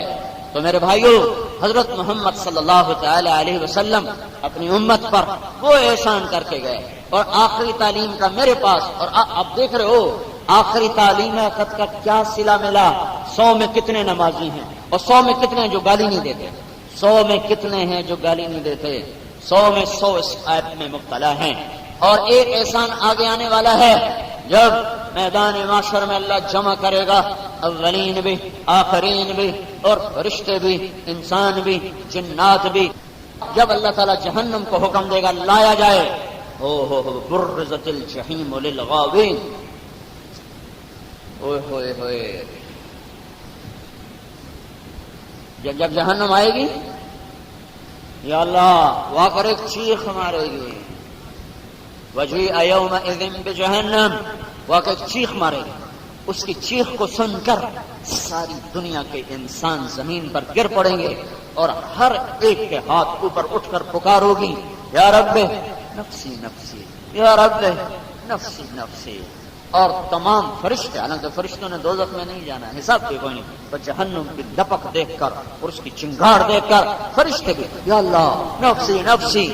تو میرے بھائیوں، حضرت محمد صلی اللہ تعالی علیہ وسلم اپنی امت پر وہ احسان کر کے گئے، اور آخری تعلیم کا میرے پاس، اور آپ دیکھ رہے ہو آخری تعلیم خط کا کیا صلہ ملا۔ 100 میں کتنے نمازی ہیں اور 100 میں کتنے ہیں جو گالی نہیں دیتے، 100 میں کتنے ہیں جو گالی نہیں دیتے، 100 میں 100 اس آیت میں مبتلا ہیں۔ اور ایک احسان آگے آنے والا ہے، جب میدان معاشر میں اللہ جمع کرے گا اولین بھی، آخرین بھی، اور فرشتے بھی، انسان بھی، جنات بھی، جب اللہ تعالیٰ جہنم کو حکم دے گا لایا جائے، برزت الجحیم للغاوین، اوئے ہوئے ہوئے، جب جہنم آئے گی یا اللہ وہ آ کر ایک چیخ مارے گی، وجیء یومئذ بجہنم، وہ آ کر ایک چیخ مارے گی، اس کی چیخ کو سن کر ساری دنیا کے انسان زمین پر گر پڑیں گے، اور ہر ایک کے ہاتھ اوپر اٹھ کر پکار ہوگی، یا رب نفسی نفسی، یا رب نفسی نفسی، اور تمام فرشتے، حالانکہ فرشتوں نے دوزخ میں نہیں جانا، حساب بھی کوئی نہیں، پر جہنم کی لپک دیکھ کر اور اس کی چنگاڑ دیکھ کر فرشتے بھی یا اللہ نفسی نفسی